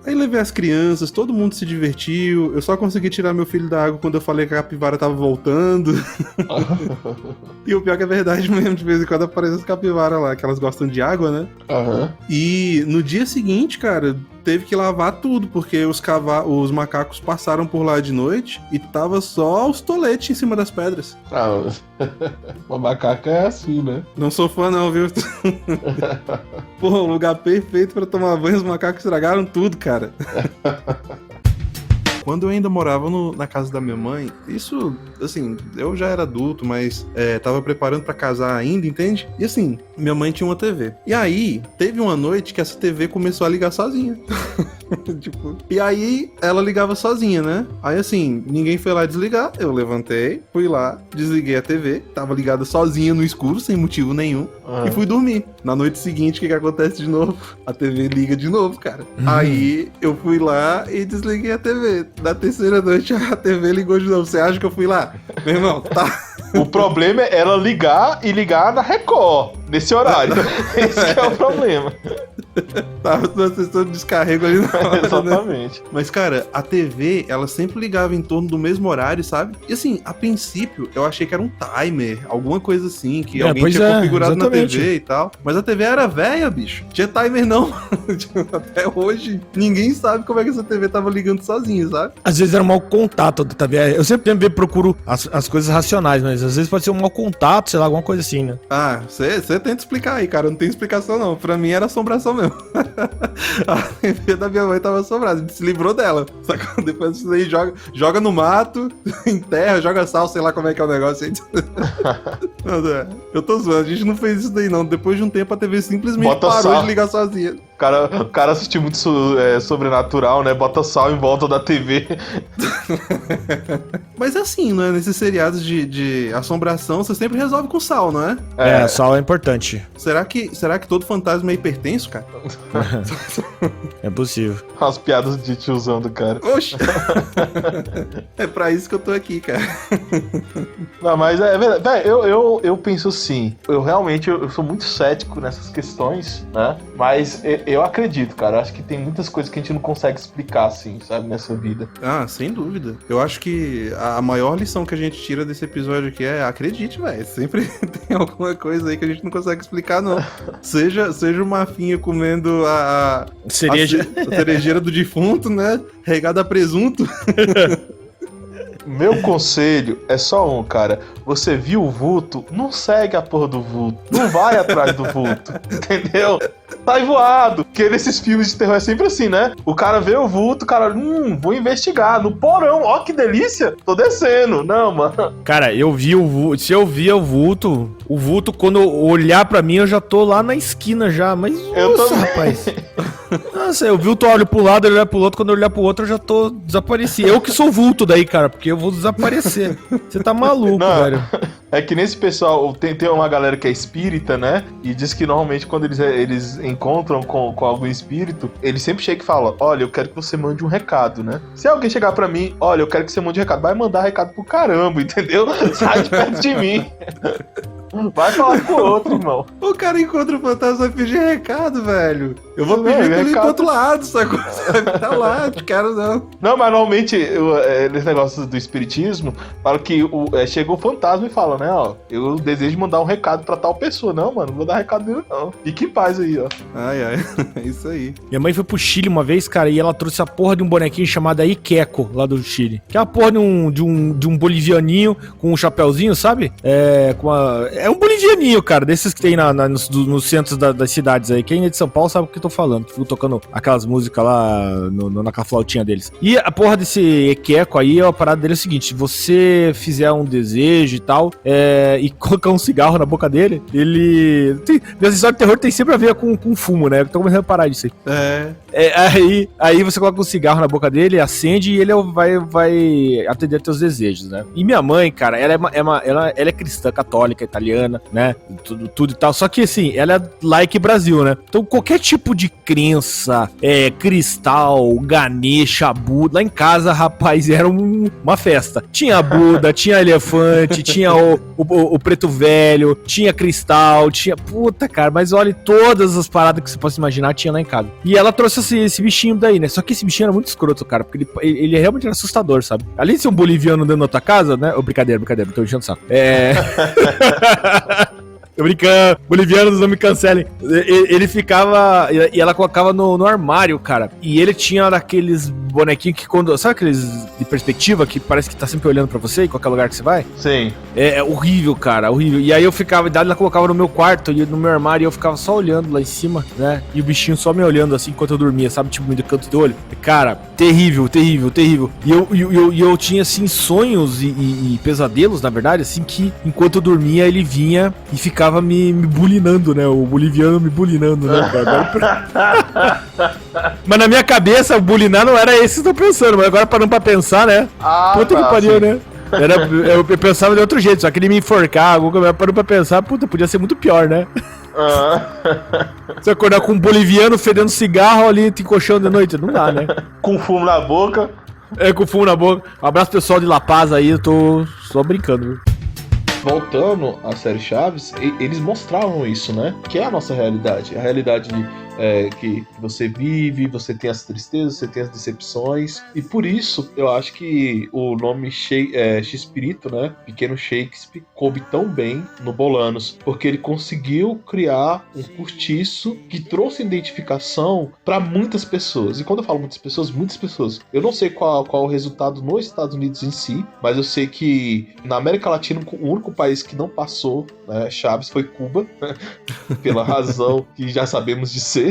Aí levei as crianças, todo mundo se divertiu. Eu só consegui tirar meu filho da água quando eu falei que a capivara tava voltando. E o pior que é verdade mesmo, de vez em quando aparecem as capivaras lá, que elas gostam de água, né? E no dia seguinte, cara, teve que lavar tudo, porque os macacos passaram por lá de noite e tava só os toletes em cima das pedras. Uma macaca é assim, né? Não sou fã não, viu? Pô, o lugar perfeito pra tomar banho, os macacos estragaram tudo, cara. Quando eu ainda morava na casa da minha mãe, isso, assim, eu já era adulto, mas tava preparando pra casar ainda, entende? E assim, minha mãe tinha uma TV. E aí, teve uma noite que essa TV começou a ligar sozinha. Tipo, e aí, ela ligava sozinha, né? Aí assim, ninguém foi lá desligar, eu levantei, fui lá, desliguei a TV, tava ligada sozinha no escuro, sem motivo nenhum, e fui dormir. Na noite seguinte, o que acontece de novo? A TV liga de novo, cara. Aí, eu fui lá e desliguei a TV. Na terceira noite, a TV ligou de novo. Você acha que eu fui lá? Meu irmão, tá... O problema é ela ligar e ligar na Record, nesse horário. Esse que é o problema. Tava na sessão de descarrego ali na hora, Exatamente. né? Mas, cara, a TV, ela sempre ligava em torno do mesmo horário, sabe? E assim, a princípio, eu achei que era um timer, alguma coisa assim, que alguém tinha configurado exatamente na TV e tal. Mas a TV era velha, bicho. Tinha timer não. Até hoje, ninguém sabe como é que essa TV tava ligando sozinha, sabe? Às vezes era um mau contato da TV. Eu sempre procuro as coisas racionais, mas às vezes pode ser um mau contato, sei lá, alguma coisa assim, né? Ah, você tenta explicar aí, cara. Não tem explicação, não. Pra mim era assombração mesmo. A TV da minha mãe tava assombrada. A gente se livrou dela. Só que depois isso aí joga no mato, enterra, joga sal, sei lá como é que é o negócio aí. Eu tô zoando. A gente não fez isso daí, não. Depois de um tempo a TV simplesmente parou de ligar sozinha. O cara assistiu muito Sobrenatural, né? Bota sal em volta da TV. Mas assim, né? Nesses seriados de assombração, você sempre resolve com sal, não é? Sal é importante. Será que todo fantasma é hipertenso, cara? É possível. As piadas de tiozão do cara. Oxe! É pra isso que eu tô aqui, cara. Não, mas é verdade. Eu penso assim, eu sou muito cético nessas questões, né? Mas eu acredito, cara. Eu acho que tem muitas coisas que a gente não consegue explicar, assim, sabe, nessa vida. Ah, sem dúvida. Eu acho que a maior lição que a gente tira desse episódio aqui é acredite, velho. Sempre tem alguma coisa aí que a gente não consegue explicar, não. Seja o Mafinha comendo a cerejeira do defunto, né? Regada a presunto. Meu conselho é só um, cara. Você viu o vulto, não segue a porra do vulto. Não vai atrás do vulto. Entendeu? Sai voado. Porque nesses filmes de terror é sempre assim, né? O cara vê o vulto, o cara, vou investigar. No porão, ó que delícia. Tô descendo. Não, mano. Cara, eu vi o vulto. Se eu via o vulto, quando eu olhar pra mim, eu já tô lá na esquina já. Mas, nossa, rapaz. Nossa, eu vi o olho pro lado, ele olha pro outro. Quando eu olhar pro outro, eu já tô desaparecido. Eu que sou vulto daí, cara, porque eu vou desaparecer. Você tá maluco, velho. É que nesse pessoal, tem uma galera que é espírita, né? E diz que normalmente quando eles encontram com algum espírito, eles sempre chegam e falam: olha, eu quero que você mande um recado, né? Se alguém chegar pra mim, olha, eu quero que você mande um recado, vai mandar recado pro caramba, entendeu? Sai de perto de mim. Vai falar com o outro, irmão. O cara encontra o fantasma e vai pedir recado, velho. Eu vou pedir pra ele ir pro outro lado, sacou? Tá lá, os caras não. Não, mas normalmente, nesse negócio do espiritismo, fala que chega o fantasma e fala, né, ó, eu desejo mandar um recado pra tal pessoa. Não, mano, não vou dar recado dele, não. Fique em paz aí, ó. Ai, é isso aí. Minha mãe foi pro Chile uma vez, cara, e ela trouxe a porra de um bonequinho chamado Iqueco, lá do Chile. Que é a porra de um bolivianinho com um chapéuzinho, sabe? É um bolivianinho, cara, desses que tem nos centros das cidades aí. Quem é de São Paulo sabe o que eu tô falando, que ficam tocando aquelas músicas lá na flautinha deles. E a porra desse Iqueco aí, a parada dele é o seguinte, se você fizer um desejo e tal, e colocar um cigarro na boca dele, ele... Minhas histórias de terror tem sempre a ver com fumo, né? Eu tô começando a parar disso aí. Aí você coloca um cigarro na boca dele, acende e ele vai atender teus desejos, né? E minha mãe, cara, ela é cristã, católica, italiana, né? Tudo e tal. Só que, assim, ela é like Brasil, né? Então, qualquer tipo de crença, cristal, Ganesha, Buda, lá em casa, rapaz, era uma festa. Tinha Buda, tinha elefante, tinha o preto velho, tinha cristal, tinha... Puta, cara, mas olha, todas as paradas que você possa imaginar tinha lá em casa. E ela trouxe esse bichinho daí, né? Só que esse bichinho era muito escroto, cara, porque ele realmente era assustador, sabe? Além de ser um boliviano dentro da tua casa, né? Brincadeira, tô enchendo o saco. Tô brincando, bolivianos não me cancelem. Ele ficava... E ela colocava no armário, cara. E ele tinha daqueles bonequinhos que quando... Sabe aqueles de perspectiva que parece que tá sempre olhando pra você em qualquer lugar que você vai? Sim. É horrível, cara, horrível. E aí eu ficava... Ela colocava no meu quarto, e no meu armário, e eu ficava só olhando lá em cima, né? E o bichinho só me olhando assim enquanto eu dormia, sabe? Tipo, no canto do olho. Cara, terrível. E eu tinha, assim, sonhos e pesadelos, na verdade, assim, que enquanto eu dormia, ele vinha e ficava me bulinando, né? O boliviano me bulinando, né, cara? Mas na minha cabeça, o bulinar não era esse que eu tô pensando, mas agora parando pra pensar, né? Puta que pariu, né? Eu pensava de outro jeito, só que ele me enforcar, parando pra pensar, puta, podia ser muito pior, né? Você acordar com um boliviano fedendo cigarro ali, te encoxando de noite, não dá, né? Com fumo na boca. Com fumo na boca. Um abraço pessoal de La Paz aí, eu tô só brincando, viu? Voltando à série Chaves, eles mostravam isso, né? Que é a nossa realidade. A realidade que você vive, você tem as tristezas, você tem as decepções. E por isso, eu acho que o nome Shakespeare, né? Pequeno Shakespeare, coube tão bem no Bolanos. Porque ele conseguiu criar um cortiço que trouxe identificação para muitas pessoas. E quando eu falo muitas pessoas, eu não sei qual o resultado nos Estados Unidos em si, mas eu sei que na América Latina, o único país que não passou, né, Chaves foi Cuba, pela razão que já sabemos de ser,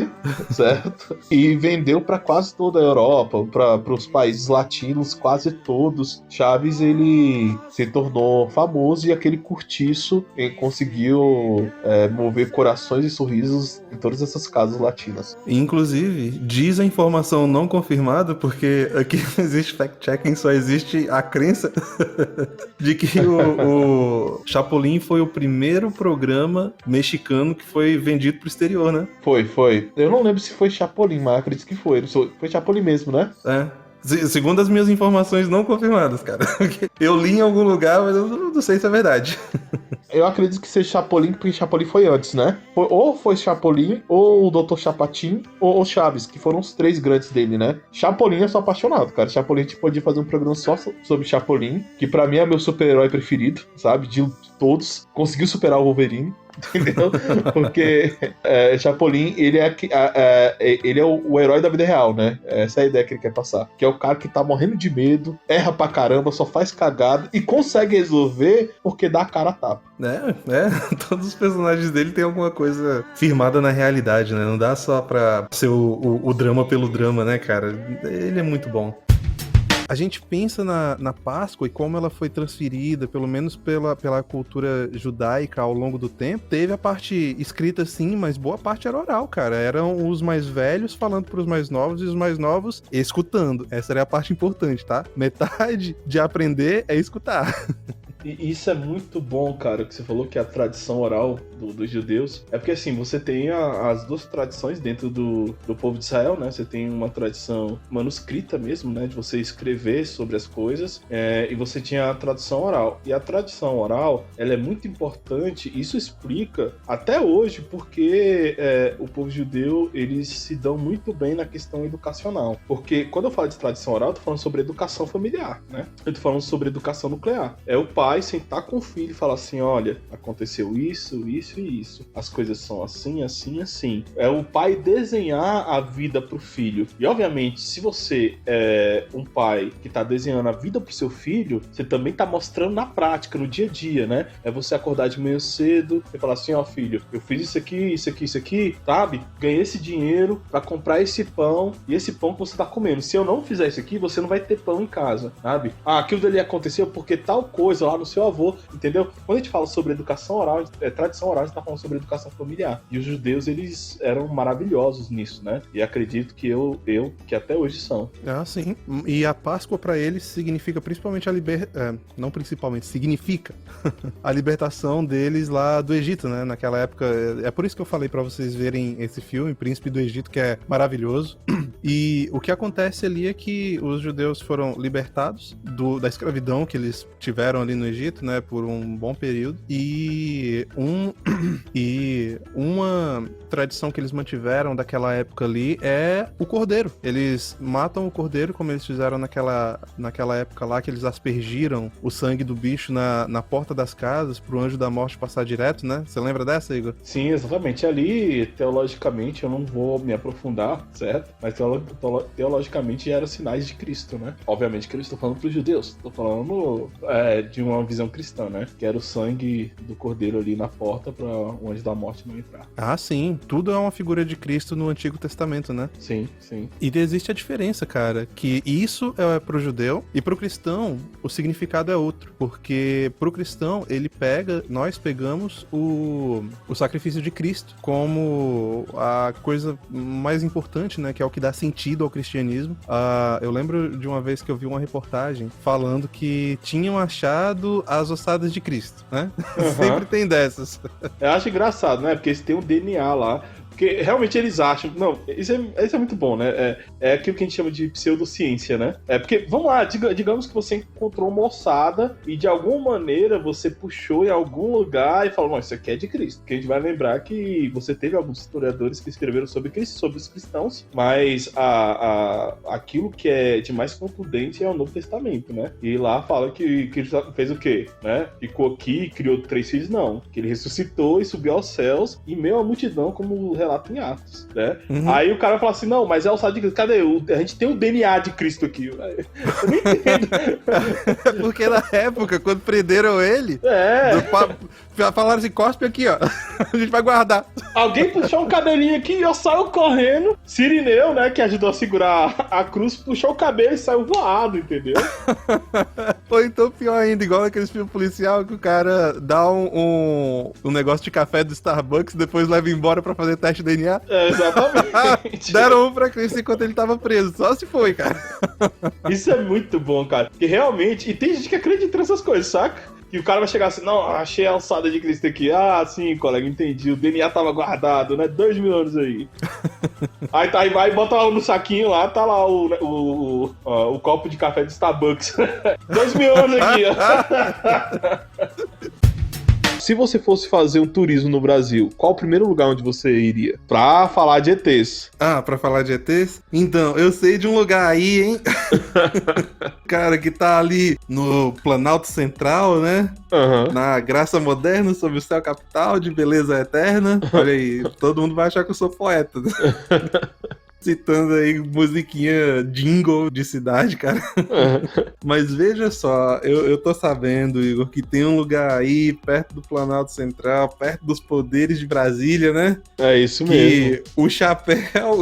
certo? E vendeu para quase toda a Europa, para os países latinos, quase todos. Chaves, ele se tornou famoso e aquele cortiço conseguiu mover corações e sorrisos em todas essas casas latinas. Inclusive, diz a informação não confirmada, porque aqui não existe fact-checking, só existe a crença de que o Chapolin foi o primeiro programa mexicano que foi vendido pro exterior, né? Foi. Eu não lembro se foi Chapolin, mas acredito que foi. Foi Chapolin mesmo, né? Segundo as minhas informações não confirmadas, cara. Eu li em algum lugar, mas eu não sei se é verdade. Eu acredito que seja Chapolin, porque Chapolin foi antes, né? Ou foi Chapolin, ou o Dr. Chapatin, ou Chaves, que foram os três grandes dele, né? Chapolin eu sou apaixonado, cara. Chapolin a gente podia fazer um programa só sobre Chapolin, que pra mim é meu super-herói preferido, sabe? De todos. Conseguiu superar o Wolverine. Entendeu? Porque Chapolin, ele é o herói da vida real, né? Essa é a ideia que ele quer passar. Que é o cara que tá morrendo de medo, erra pra caramba, só faz cagada e consegue resolver porque dá a cara a tapa. Todos os personagens dele tem alguma coisa firmada na realidade, né? Não dá só pra ser o drama pelo drama, né, cara? Ele é muito bom. A gente pensa na Páscoa e como ela foi transferida, pelo menos pela cultura judaica ao longo do tempo. Teve a parte escrita sim, mas boa parte era oral, cara. Eram os mais velhos falando pros mais novos e os mais novos escutando. Essa era a parte importante, tá? Metade de aprender é escutar. E isso é muito bom, cara, que você falou que a tradição oral dos judeus. É porque assim, você tem as duas tradições dentro do povo de Israel, né? Você tem uma tradição manuscrita mesmo, né? De você escrever sobre as coisas. E você tinha a tradição oral. E a tradição oral, ela é muito importante. Isso explica até hoje porque o povo judeu, eles se dão muito bem na questão educacional. Porque quando eu falo de tradição oral, eu tô falando sobre educação familiar, né? Eu tô falando sobre educação nuclear. É o pai sentar com o filho e falar assim, olha, aconteceu isso, isso e isso. As coisas são assim, assim, assim. É o pai desenhar a vida pro filho. E, obviamente, se você é um pai que tá desenhando a vida pro seu filho, você também tá mostrando na prática, no dia a dia, né? É você acordar de manhã cedo e falar assim, ó, filho, eu fiz isso aqui, isso aqui, isso aqui, sabe? Ganhei esse dinheiro pra comprar esse pão e esse pão que você tá comendo. Se eu não fizer isso aqui, você não vai ter pão em casa, sabe? Ah, aquilo dali aconteceu porque tal coisa lá no seu avô, entendeu? Quando a gente fala sobre educação oral, tradição oral, a gente tá falando sobre educação familiar. E os judeus, eles eram maravilhosos nisso, né? E acredito que que até hoje são. Ah, sim. E a Páscoa pra eles significa principalmente não principalmente, significa a libertação deles lá do Egito, né? Naquela época. É por isso que eu falei pra vocês verem esse filme, Príncipe do Egito, que é maravilhoso. E o que acontece ali é que os judeus foram libertados da escravidão que eles tiveram ali no Egito, né? Por um bom período. E uma tradição que eles mantiveram daquela época ali é o cordeiro. Eles matam o cordeiro, como eles fizeram naquela época lá, que eles aspergiram o sangue do bicho na porta das casas pro anjo da morte passar direto, né? Você lembra dessa, Igor? Sim, exatamente. Ali, teologicamente, eu não vou me aprofundar, certo? Mas teologicamente já eram sinais de Cristo, né? Obviamente que eu estou falando pros judeus. Estou falando de uma visão cristã, né? Que era o sangue do cordeiro ali na porta para o anjo da morte não entrar. Ah, sim. Tudo é uma figura de Cristo no Antigo Testamento, né? Sim, sim. E existe a diferença, cara, que isso é pro judeu e pro cristão o significado é outro. Porque pro cristão, nós pegamos o sacrifício de Cristo como a coisa mais importante, né? Que é o que dá sentido ao cristianismo. Eu lembro de uma vez que eu vi uma reportagem falando que tinham achado as ossadas de Cristo, né? Uhum. Sempre tem dessas. Eu acho engraçado, né? Porque eles têm um DNA lá. Porque realmente eles acham... Não, isso é muito bom, né? É aquilo que a gente chama de pseudociência, né? Porque, vamos lá, digamos que você encontrou uma ossada e de alguma maneira você puxou em algum lugar e falou, não, isso aqui é de Cristo. Porque a gente vai lembrar que você teve alguns historiadores que escreveram sobre Cristo, sobre os cristãos, mas aquilo que é de mais contundente é o Novo Testamento, né? E lá fala que Cristo fez o quê? Né? Ficou aqui e criou 3 filhos? Não. Que ele ressuscitou e subiu aos céus e meio à multidão, como relato em Atos, né? Uhum. Aí o cara fala assim, não, mas é o ossada de Cristo. Cadê? A gente tem o DNA de Cristo aqui. Eu não entendo. Porque na época, quando prenderam ele, falaram assim, cospe aqui, ó. A gente vai guardar. Alguém puxou um cabelinho aqui e eu saio correndo. Cirineu, né, que ajudou a segurar a cruz, puxou o cabelo e saiu voado, entendeu? Ou então, pior ainda, igual naqueles filmes policial que o cara dá um negócio de café do Starbucks e depois leva embora pra fazer teste de DNA. Exatamente. Deram um pra Cristo enquanto ele tava preso. Só se foi, cara. Isso é muito bom, cara. Porque realmente... E tem gente que acredita nessas coisas, saca? E o cara vai chegar assim, não, achei a alçada de Cristo aqui. Ah, sim, colega, entendi. O DNA tava guardado, né? 2.000 anos aí. Aí vai e bota no saquinho lá, tá lá o copo de café de Starbucks. 2.000 anos aqui, ó. Se você fosse fazer um turismo no Brasil, qual o primeiro lugar onde você iria? Pra falar de ETs. Ah, pra falar de ETs? Então, eu sei de um lugar aí, hein? Cara, que tá ali no Planalto Central, né? Uhum. Na Graça Moderna, sob o céu capital, de beleza eterna. Olha aí, todo mundo vai achar que eu sou poeta. Citando aí musiquinha jingle de cidade, cara. Mas veja só, eu tô sabendo, Igor, que tem um lugar aí perto do Planalto Central, perto dos poderes de Brasília, né? É isso mesmo. Que o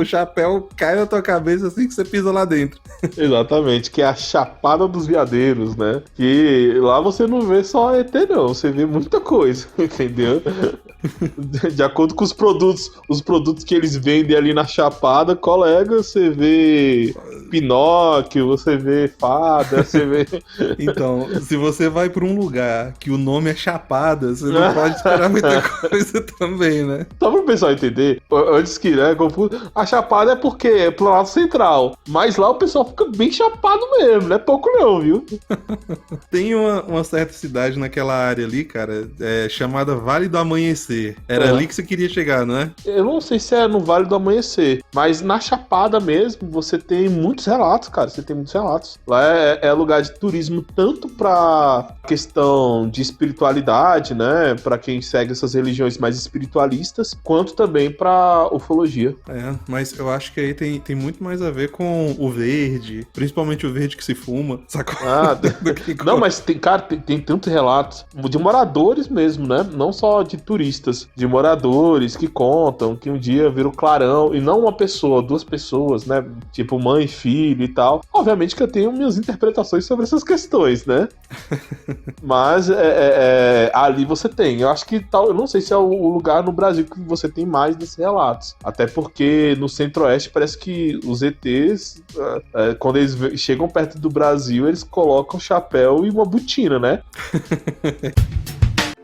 chapéu cai na tua cabeça assim que você pisa lá dentro. Exatamente, que é a Chapada dos Veadeiros, né? Que lá você não vê só ET, não, você vê muita coisa, entendeu? De acordo com os produtos que eles vendem ali na Chapada, colega, você vê Pinóquio, você vê fada, você vê... Então, se você vai pra um lugar que o nome é Chapada, você não pode esperar muita coisa também, né? Só pro pessoal entender, antes que, né, a Chapada é porque é Planalto Central, mas lá o pessoal fica bem chapado mesmo, não é pouco não, viu? Tem uma certa cidade naquela área ali, cara, chamada Vale do Amanhecer. Era ali que você queria chegar, não é? Eu não sei se é no Vale do Amanhecer, mas na Chapada mesmo, você tem muitos relatos, cara, você tem muitos relatos. Lá é lugar de turismo tanto pra questão de espiritualidade, né, pra quem segue essas religiões mais espiritualistas, quanto também pra ufologia. Mas eu acho que aí tem muito mais a ver com o verde, principalmente o verde que se fuma, sacou? Não, mas tem tantos relatos de moradores mesmo, né? Não só de turistas, de moradores que contam que um dia viram clarão, e não uma pessoa, duas pessoas, né? Tipo mãe, filho e tal. Obviamente que eu tenho minhas interpretações sobre essas questões, né? Mas ali você tem. Eu acho que eu não sei se é o lugar no Brasil que você tem mais desses relatos. Até porque no Centro-Oeste parece que os ETs, quando eles chegam perto do Brasil, eles colocam chapéu e uma botina, né?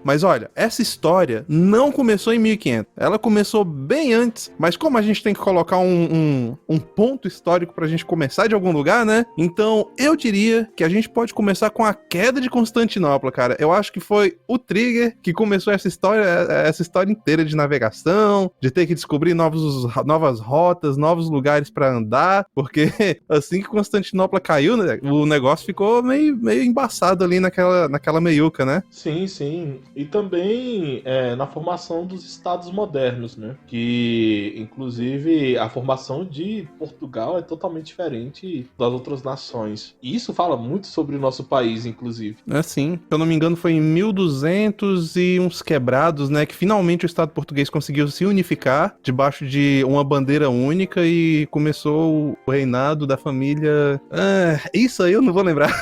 Mas olha, essa história não começou em 1500. Ela começou bem antes. Mas como a gente tem que colocar um ponto histórico pra gente começar de algum lugar, né? Então, eu diria que a gente pode começar com a queda de Constantinopla, cara. Eu acho que foi o trigger que começou essa história inteira de navegação, de ter que descobrir novas rotas, novos lugares pra andar. Porque assim que Constantinopla caiu, né, o negócio ficou meio embaçado ali naquela meiuca, né? Sim, sim. E também na formação dos estados modernos, né? Que, inclusive, a formação de Portugal é totalmente diferente das outras nações. E isso fala muito sobre o nosso país, inclusive. Sim. Se eu não me engano, foi em 1200 e uns quebrados, né? Que finalmente o Estado português conseguiu se unificar debaixo de uma bandeira única e começou o reinado da família... isso aí eu não vou lembrar.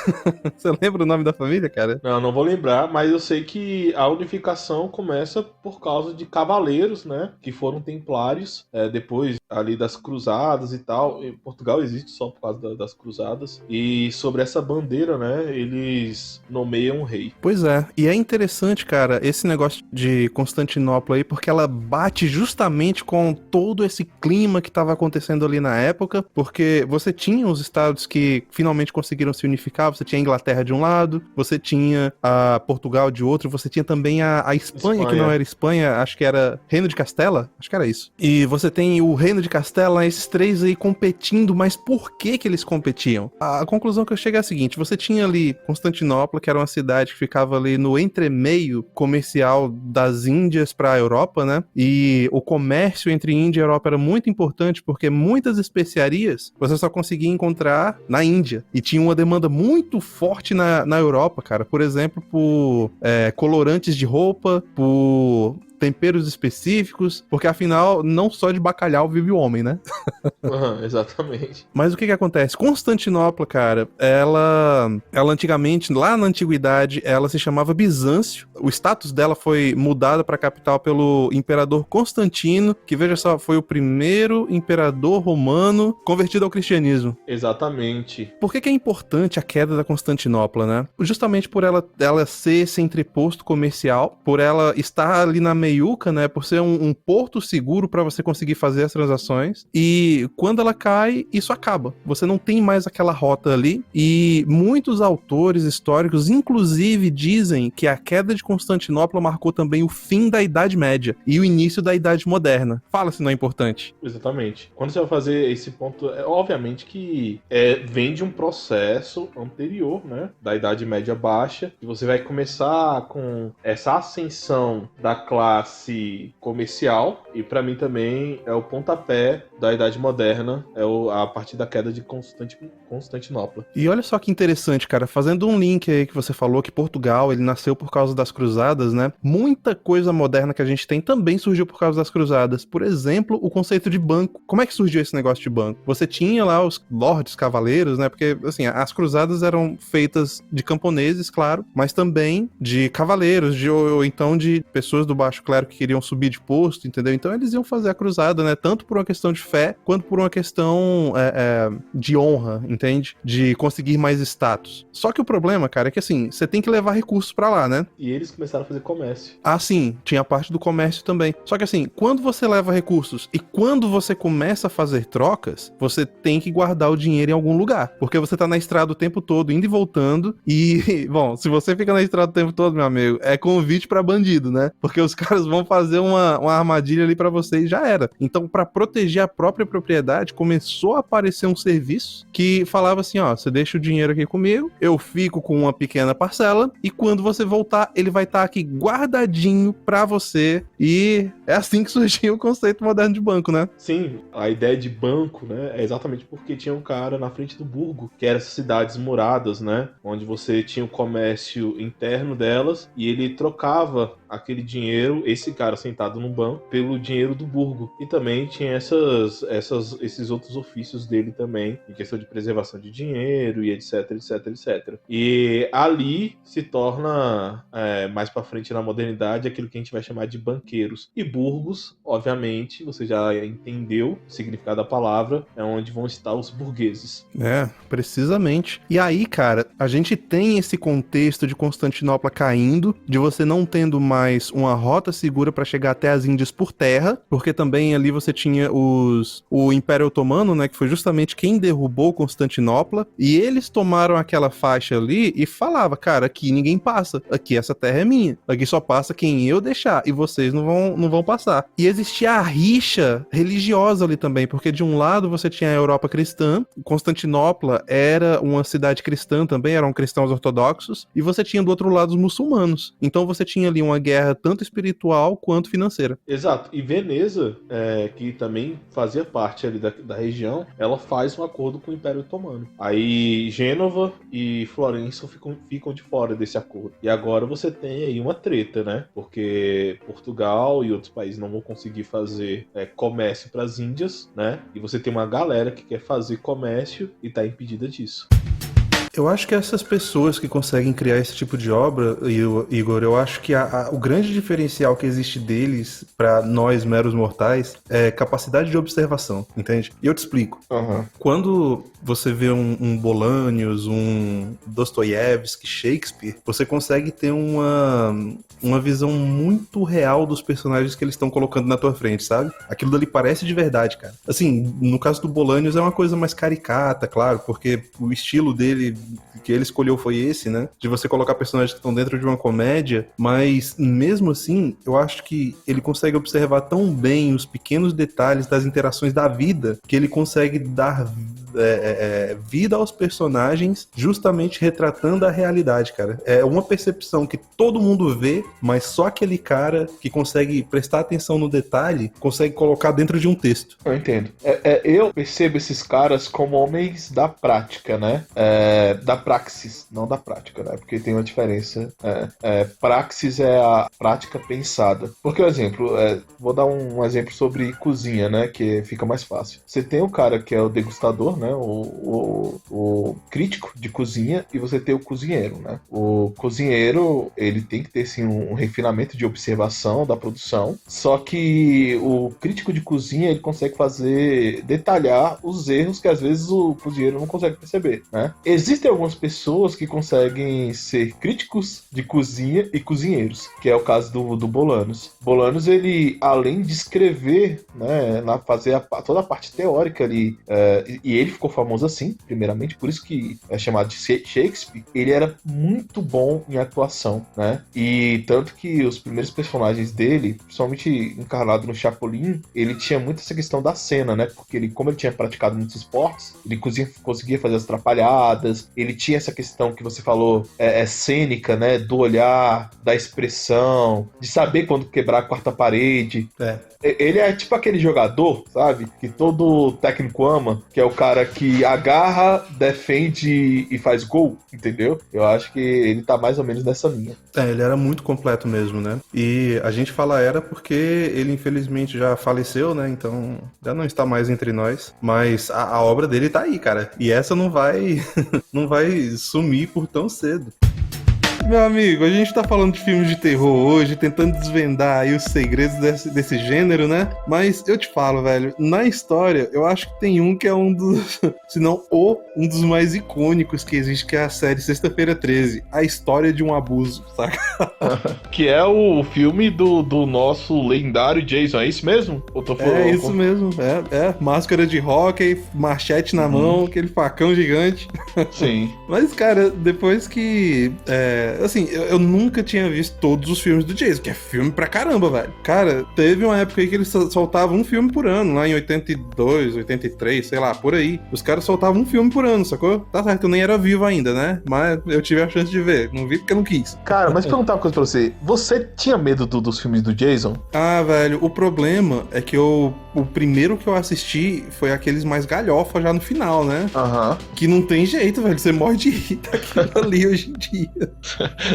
Você lembra o nome da família, cara? Não vou lembrar, mas eu sei que a unificação começa por causa de cavaleiros, né, que foram templários, depois ali das cruzadas e tal. E Portugal existe só por causa das cruzadas. E sobre essa bandeira, né, eles nomeiam um rei. Pois é, e é interessante, cara, esse negócio de Constantinopla aí, porque ela bate justamente com todo esse clima que estava acontecendo ali na época, porque você tinha os estados que finalmente conseguiram se unificar, você tinha a Inglaterra de um lado, você tinha a Portugal de outro, você tinha também a Espanha, que não era Espanha, acho que era Reino de Castela, acho que era isso. E você tem o Reino de Castela, esses três aí competindo, mas por que eles competiam? A conclusão que eu chego é a seguinte, você tinha ali Constantinopla, que era uma cidade que ficava ali no entremeio comercial das Índias para a Europa, né? E o comércio entre Índia e Europa era muito importante, porque muitas especiarias você só conseguia encontrar na Índia. E tinha uma demanda muito forte na Europa, cara. Por exemplo, por colorantes de roupa, por temperos específicos, porque afinal, não só de bacalhau vive o homem, né? Exatamente. Mas o que acontece? Constantinopla, cara, ela antigamente, lá na antiguidade, ela se chamava Bizâncio. O status dela foi mudado para a capital pelo imperador Constantino, que, veja só, foi o primeiro imperador romano convertido ao cristianismo. Exatamente. Por que é importante a queda da Constantinopla, né? Justamente por ela ser esse entreposto comercial, por ela estar ali na meiuca, né, por ser um porto seguro para você conseguir fazer as transações, e quando ela cai, isso acaba. Você não tem mais aquela rota ali, e muitos autores históricos, inclusive, dizem que a queda de Constantinopla marcou também o fim da Idade Média e o início da Idade Moderna. Fala se não é importante. Exatamente. Quando você vai fazer esse ponto, obviamente que vem de um processo anterior, né, da Idade Média Baixa, e você vai começar com essa ascensão da classe comercial, e para mim também é o pontapé da Idade Moderna, a partir da queda de Constantinopla. E olha só que interessante, cara, fazendo um link aí que você falou que Portugal, ele nasceu por causa das cruzadas, né? Muita coisa moderna que a gente tem também surgiu por causa das cruzadas. Por exemplo, o conceito de banco. Como é que surgiu esse negócio de banco? Você tinha lá os lordes, cavaleiros, né? Porque, assim, as cruzadas eram feitas de camponeses, claro, mas também de cavaleiros, ou então de pessoas do baixo clérigos que queriam subir de posto, entendeu? Então eles iam fazer a cruzada, né? Tanto por uma questão de fé, quanto por uma questão de honra, entende? De conseguir mais status. Só que o problema, cara, é que assim, você tem que levar recursos pra lá, né? E eles começaram a fazer comércio. Ah, sim, tinha a parte do comércio também. Só que assim, quando você leva recursos e quando você começa a fazer trocas, você tem que guardar o dinheiro em algum lugar. Porque você tá na estrada o tempo todo, indo e voltando. E, bom, se você fica na estrada o tempo todo, meu amigo, é convite pra bandido, né? Porque os caras vão fazer uma armadilha ali pra você e já era. Então, pra proteger a própria propriedade, começou a aparecer um serviço que falava assim, ó, você deixa o dinheiro aqui comigo, eu fico com uma pequena parcela e quando você voltar, ele vai estar aqui guardadinho pra você. E é assim que surgiu o conceito moderno de banco, né? Sim, a ideia de banco, né, é exatamente porque tinha um cara na frente do burgo, que eram essas cidades muradas, né, onde você tinha o comércio interno delas e ele trocava aquele dinheiro, esse cara sentado no banco, pelo dinheiro do burgo. E também tinha esses outros ofícios dele também, em questão de preservação de dinheiro e etc, etc, etc. E ali se torna, mais pra frente na modernidade, aquilo que a gente vai chamar de banqueiros. E burgos, obviamente, você já entendeu o significado da palavra, é onde vão estar os burgueses. É, precisamente. E aí, cara, a gente tem esse contexto de Constantinopla caindo, de você não tendo mais uma rota segura para chegar até as Índias por terra, porque também ali você tinha o Império Otomano, né, que foi justamente quem derrubou Constantinopla, e eles tomaram aquela faixa ali e falava, cara, aqui ninguém passa, aqui essa terra é minha, aqui só passa quem eu deixar, e vocês não vão passar. E existia a rixa religiosa ali também, porque de um lado você tinha a Europa cristã, Constantinopla era uma cidade cristã também, eram cristãos ortodoxos, e você tinha do outro lado os muçulmanos. Então você tinha ali uma guerra tanto espiritual quanto financeira. Exato. E Veneza, que também fazia parte ali da região, ela faz um acordo com o Império Otomano. Aí Gênova e Florença ficam de fora desse acordo. E agora você tem aí uma treta, né? Porque Portugal e outros países não vão conseguir fazer comércio para as Índias, né? E você tem uma galera que quer fazer comércio e tá impedida disso. Eu acho que essas pessoas que conseguem criar esse tipo de obra, Igor, eu acho que o grande diferencial que existe deles para nós meros mortais é capacidade de observação, entende? E eu te explico. Uhum. Quando você vê um Bolanius, um Dostoiévski, Shakespeare, você consegue ter uma visão muito real dos personagens que eles estão colocando na tua frente, sabe? Aquilo dali parece de verdade, cara. Assim, no caso do Bolanius é uma coisa mais caricata, claro, porque o estilo dele que ele escolheu foi esse, né? De você colocar personagens que estão dentro de uma comédia, mas mesmo assim, eu acho que ele consegue observar tão bem os pequenos detalhes das interações da vida, que ele consegue dar vida aos personagens, justamente retratando a realidade, cara. É uma percepção que todo mundo vê, mas só aquele cara que consegue prestar atenção no detalhe, consegue colocar dentro de um texto. Eu entendo. Eu percebo esses caras como homens da prática, né? Da praxis, não da prática, né? Porque tem uma diferença. Praxis é a prática pensada. Porque, por exemplo, vou dar um exemplo sobre cozinha, né? Que fica mais fácil. Você tem o cara que é o degustador, né? O crítico de cozinha, e você tem o cozinheiro, né? O cozinheiro, ele tem que ter, sim, um refinamento de observação da produção, só que o crítico de cozinha, ele consegue detalhar os erros que às vezes o cozinheiro não consegue perceber, né? Existem algumas pessoas que conseguem ser críticos de cozinha e cozinheiros, que é o caso do Bolanius. Bolanius, ele, além de escrever, né, fazer toda a parte teórica ali, e ele ficou famoso assim, primeiramente, por isso que é chamado de Shakespeare, ele era muito bom em atuação, né? E tanto que os primeiros personagens dele, principalmente encarnado no Chapolin, ele tinha muito essa questão da cena, né? Porque como ele tinha praticado muitos esportes, ele conseguia fazer as trapalhadas, ele tinha essa questão que você falou, cênica, né? Do olhar, da expressão, de saber quando quebrar a quarta parede. Ele é tipo aquele jogador, sabe? Que todo técnico ama, que é o cara que agarra, defende e faz gol, entendeu? Eu acho que ele tá mais ou menos nessa linha. Ele era muito completo mesmo, né? E a gente fala era porque ele infelizmente já faleceu, né? Então já não está mais entre nós. Mas a obra dele tá aí, cara. E essa não vai sumir por tão cedo. Meu amigo, a gente tá falando de filmes de terror hoje, tentando desvendar aí os segredos desse gênero, né? Mas eu te falo, velho, na história, eu acho que tem um que é um dos, se não um dos mais icônicos que existe, que é a série Sexta-feira 13, A História de um Abuso, saca? Que é o filme do nosso lendário Jason, é isso mesmo? Eu tô falando, é isso mesmo, máscara de hóquei, machete na mão, aquele facão gigante. Sim. Mas, cara, depois que... assim, eu nunca tinha visto todos os filmes do Jason, que é filme pra caramba, velho. Cara, teve uma época aí que eles soltavam um filme por ano, lá em 82, 83, sei lá, por aí. Os caras soltavam um filme por ano, sacou? Tá certo, eu nem era vivo ainda, né? Mas eu tive a chance de ver. Não vi porque eu não quis. Cara, mas perguntar uma coisa pra você. Você tinha medo dos filmes do Jason? Ah, velho, o problema é que o primeiro que eu assisti foi aqueles mais galhofa já no final, né? Aham. Que não tem jeito, velho. Você morre de rir daquilo ali hoje em dia.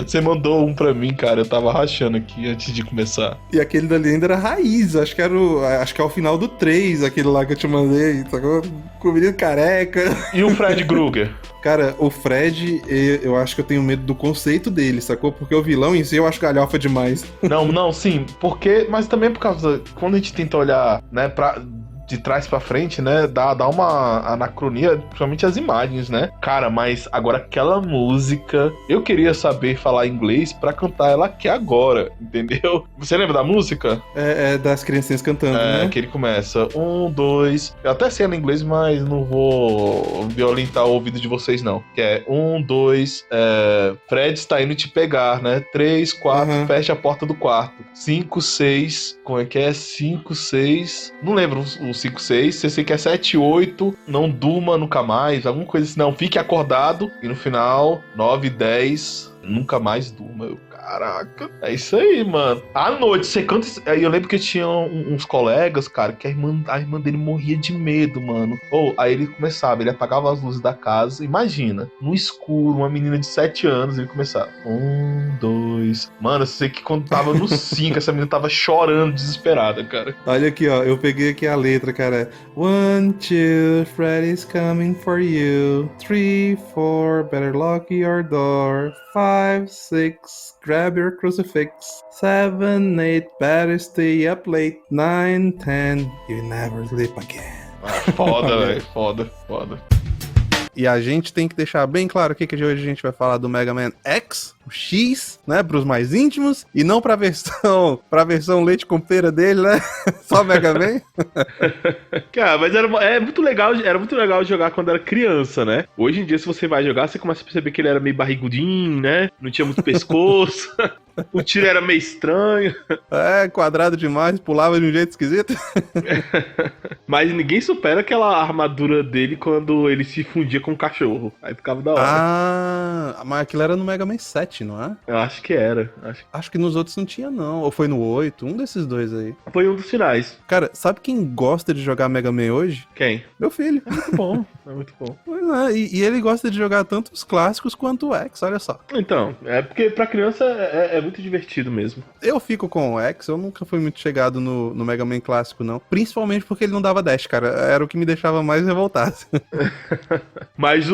Você mandou um pra mim, cara. Eu tava rachando aqui antes de começar. E aquele dali ainda era raiz. Acho que é o final do 3, aquele lá que eu te mandei. Sacou? Com o menino careca. E o Fred Krueger? Cara, o Fred, eu acho que eu tenho medo do conceito dele, sacou? Porque o vilão em si eu acho galhofa demais. Não, sim. Porque... Mas também por causa... Quando a gente tenta olhar, né, de trás pra frente, né, dá uma anacronia, principalmente as imagens, né? Cara, mas agora aquela música, eu queria saber falar inglês pra cantar ela aqui agora, entendeu? Você lembra da música? É das criancinhas cantando, né? Que ele começa, 1, 2... Eu até sei ela em inglês, mas não vou violentar o ouvido de vocês, não. Que é 1, 2, Fred está indo te pegar, né? 3, 4, fecha a porta do quarto. 5, 6, como é que é? 5, 6... Não lembro os 5, 6, você sei que é 7, 8, não durma nunca mais, alguma coisa assim, não, fique acordado, e no final, 9, 10, nunca mais durma. Caraca, é isso aí, mano. À noite, você canta... Eu lembro que tinha uns colegas, cara, que a irmã dele morria de medo, mano. Aí ele começava, ele apagava as luzes da casa. Imagina, no escuro, uma menina de 7 anos, ele começava 1, 2... Mano, eu sei que quando tava no 5, essa menina tava chorando, desesperada, cara. Olha aqui, ó, eu peguei aqui a letra, cara. 1, 2, Freddy's coming for you. 3, 4, better lock your door. 5, 6, grab your crucifix. 7, 8, better stay up late. 9, 10, you never sleep again. Foda, velho, foda. E a gente tem que deixar bem claro aqui que hoje a gente vai falar do Mega Man X, o X, né, pros mais íntimos, e não pra versão leite com pera dele, né, só Mega Man. Cara, mas era muito legal jogar quando era criança, né? Hoje em dia, se você vai jogar, você começa a perceber que ele era meio barrigudinho, né, não tinha muito pescoço, o tiro era meio estranho. Quadrado demais, pulava de um jeito esquisito. Mas ninguém supera aquela armadura dele quando ele se fundia com o cachorro. Aí ficava da hora. Mas aquilo era no Mega Man 7, não é? Eu acho que era. Acho que nos outros não tinha, não. Ou foi no 8, um desses dois aí. Foi um dos finais. Cara, sabe quem gosta de jogar Mega Man hoje? Quem? Meu filho. É muito bom. É muito bom. E ele gosta de jogar tanto os clássicos quanto o X, olha só. Então, é porque pra criança é muito divertido mesmo. Eu fico com o X, eu nunca fui muito chegado no Mega Man clássico, não. Principalmente porque ele não dava dash, cara. Era o que me deixava mais revoltado. Mas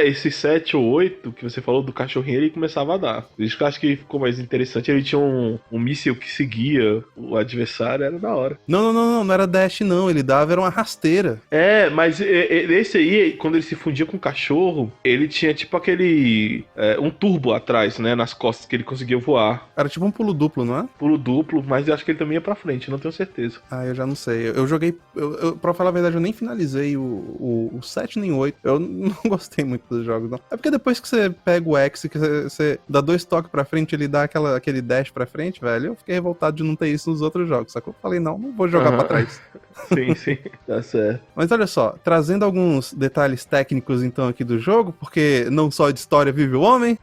esse 7 ou 8 que você falou do cachorrinho, ele começava a dar. Por isso que eu acho que ficou mais interessante. Ele tinha um míssil que seguia o adversário, era da hora. Não era dash, não. Ele dava, era uma rasteira. Mas esse aí, quando ele se fundia com o cachorro, ele tinha tipo aquele... um turbo atrás, né? Nas costas que ele conseguia voar. Era tipo um pulo duplo, não é? Pulo duplo, mas eu acho que ele também ia pra frente, não tenho certeza. Eu já não sei. Eu joguei... pra falar a verdade, eu nem finalizei o 7 nem o 8. Eu não gostei muito dos jogos, não. É porque depois que você pega o X, que você dá 2 toques pra frente, ele dá aquele dash pra frente, velho, eu fiquei revoltado de não ter isso nos outros jogos, sacou? Eu falei, não vou jogar pra trás. Sim, tá certo. Mas olha só, trazendo alguns detalhes técnicos então aqui do jogo, porque não só de história vive o homem.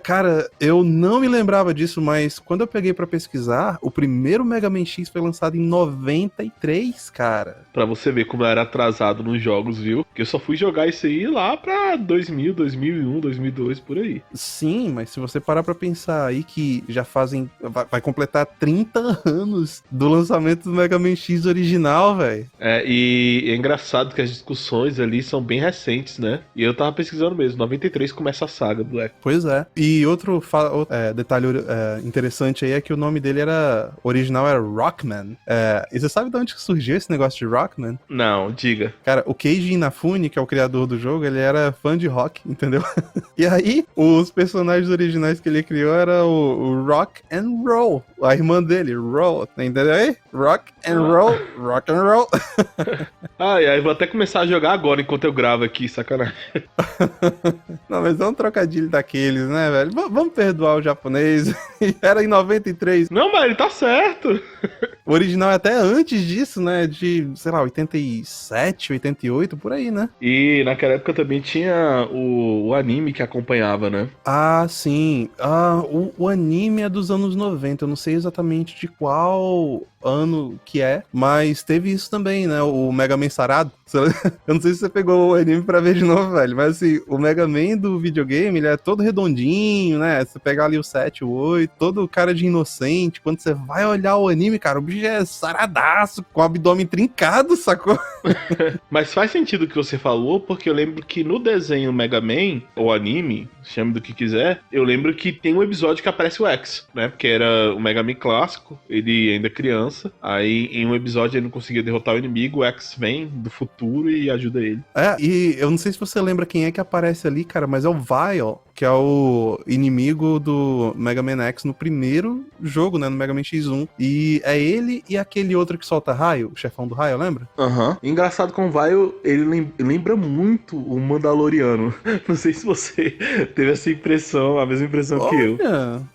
Cara, eu não me lembrava disso, mas quando eu peguei pra pesquisar, o primeiro Mega Man X foi lançado em 93, cara. Pra você ver como eu era atrasado nos jogos, viu? Que eu só fui jogar isso aí lá pra 2000, 2001, 2002, por aí. Sim, mas se você parar pra pensar aí que já vai completar 30 anos do lançamento do Mega Man X original, velho. E é engraçado que as discussões ali são bem recentes, né? E eu tava pesquisando mesmo, 93 começa a saga do Echo. Pois é. E outro detalhe interessante aí é que o nome dele original era Rockman. E você sabe de onde surgiu esse negócio de Rockman? Não, diga. Cara, o Keiji Inafune, que é o criador do jogo, ele era fã de rock, entendeu? E aí, os personagens originais que ele criou era o Rock and Roll. A irmã dele, Roll, entendeu aí? Rock and Roll, Rock and Roll. Ai, vou até começar a jogar agora enquanto eu gravo aqui, sacanagem. Não, mas é um trocadilho daqueles, né, velho? Vamos perdoar o japonês. Era em 93. Não, mas ele tá certo. O original é até antes disso, né? De, sei lá, 87, 88, por aí, né? E naquela época também tinha o anime que acompanhava, né? Ah, sim. O anime é dos anos 90. Eu não sei exatamente de qual ano que é, mas teve isso também, né? O Mega Man sarado. Eu não sei se você pegou o anime pra ver de novo, velho, mas assim, o Mega Man do videogame, ele é todo redondinho, né? Você pegar ali o 7, o 8, todo cara de inocente. Quando você vai olhar o anime, cara, o bicho é saradaço, com o abdômen trincado, sacou? Mas faz sentido o que você falou, porque eu lembro que no desenho Mega Man, ou anime, chame do que quiser, eu lembro que tem um episódio que aparece o X, né? Porque era o Mega Man clássico, ele ainda criança. Aí em um episódio ele não conseguia derrotar o inimigo, o X vem do futuro e ajuda ele. E eu não sei se você lembra quem é que aparece ali, cara, mas é o Vile, que é o inimigo do Mega Man X no primeiro jogo, né, no Mega Man X1. E é ele e aquele outro que solta raio, o chefão do raio, lembra? Aham. Engraçado com o Vile, ele lembra muito o Mandaloriano. Não sei se você teve essa impressão, a mesma impressão que eu.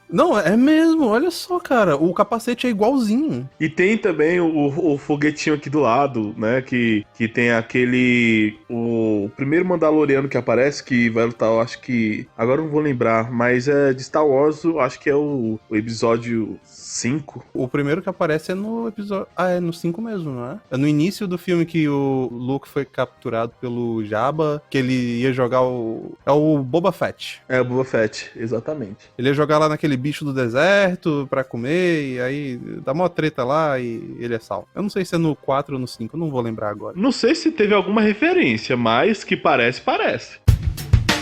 Não, é mesmo, olha só, cara, o capacete é igualzinho. E tem também o foguetinho aqui do lado, né, que tem aquele... O primeiro Mandaloriano que aparece, que vai lutar, eu acho que... Agora eu não vou lembrar, mas é de Star Wars, eu acho que é o episódio 5. O primeiro que aparece é no episódio... é no 5 mesmo, não é? É no início do filme que o Luke foi capturado pelo Jabba, que ele ia jogar é o Boba Fett. É o Boba Fett, exatamente. Ele ia jogar lá naquele bicho do deserto pra comer, e aí dá mó treta lá e ele é salvo. Eu não sei se é no 4 ou no 5, eu não vou lembrar agora. Não sei se teve alguma referência, mas que parece.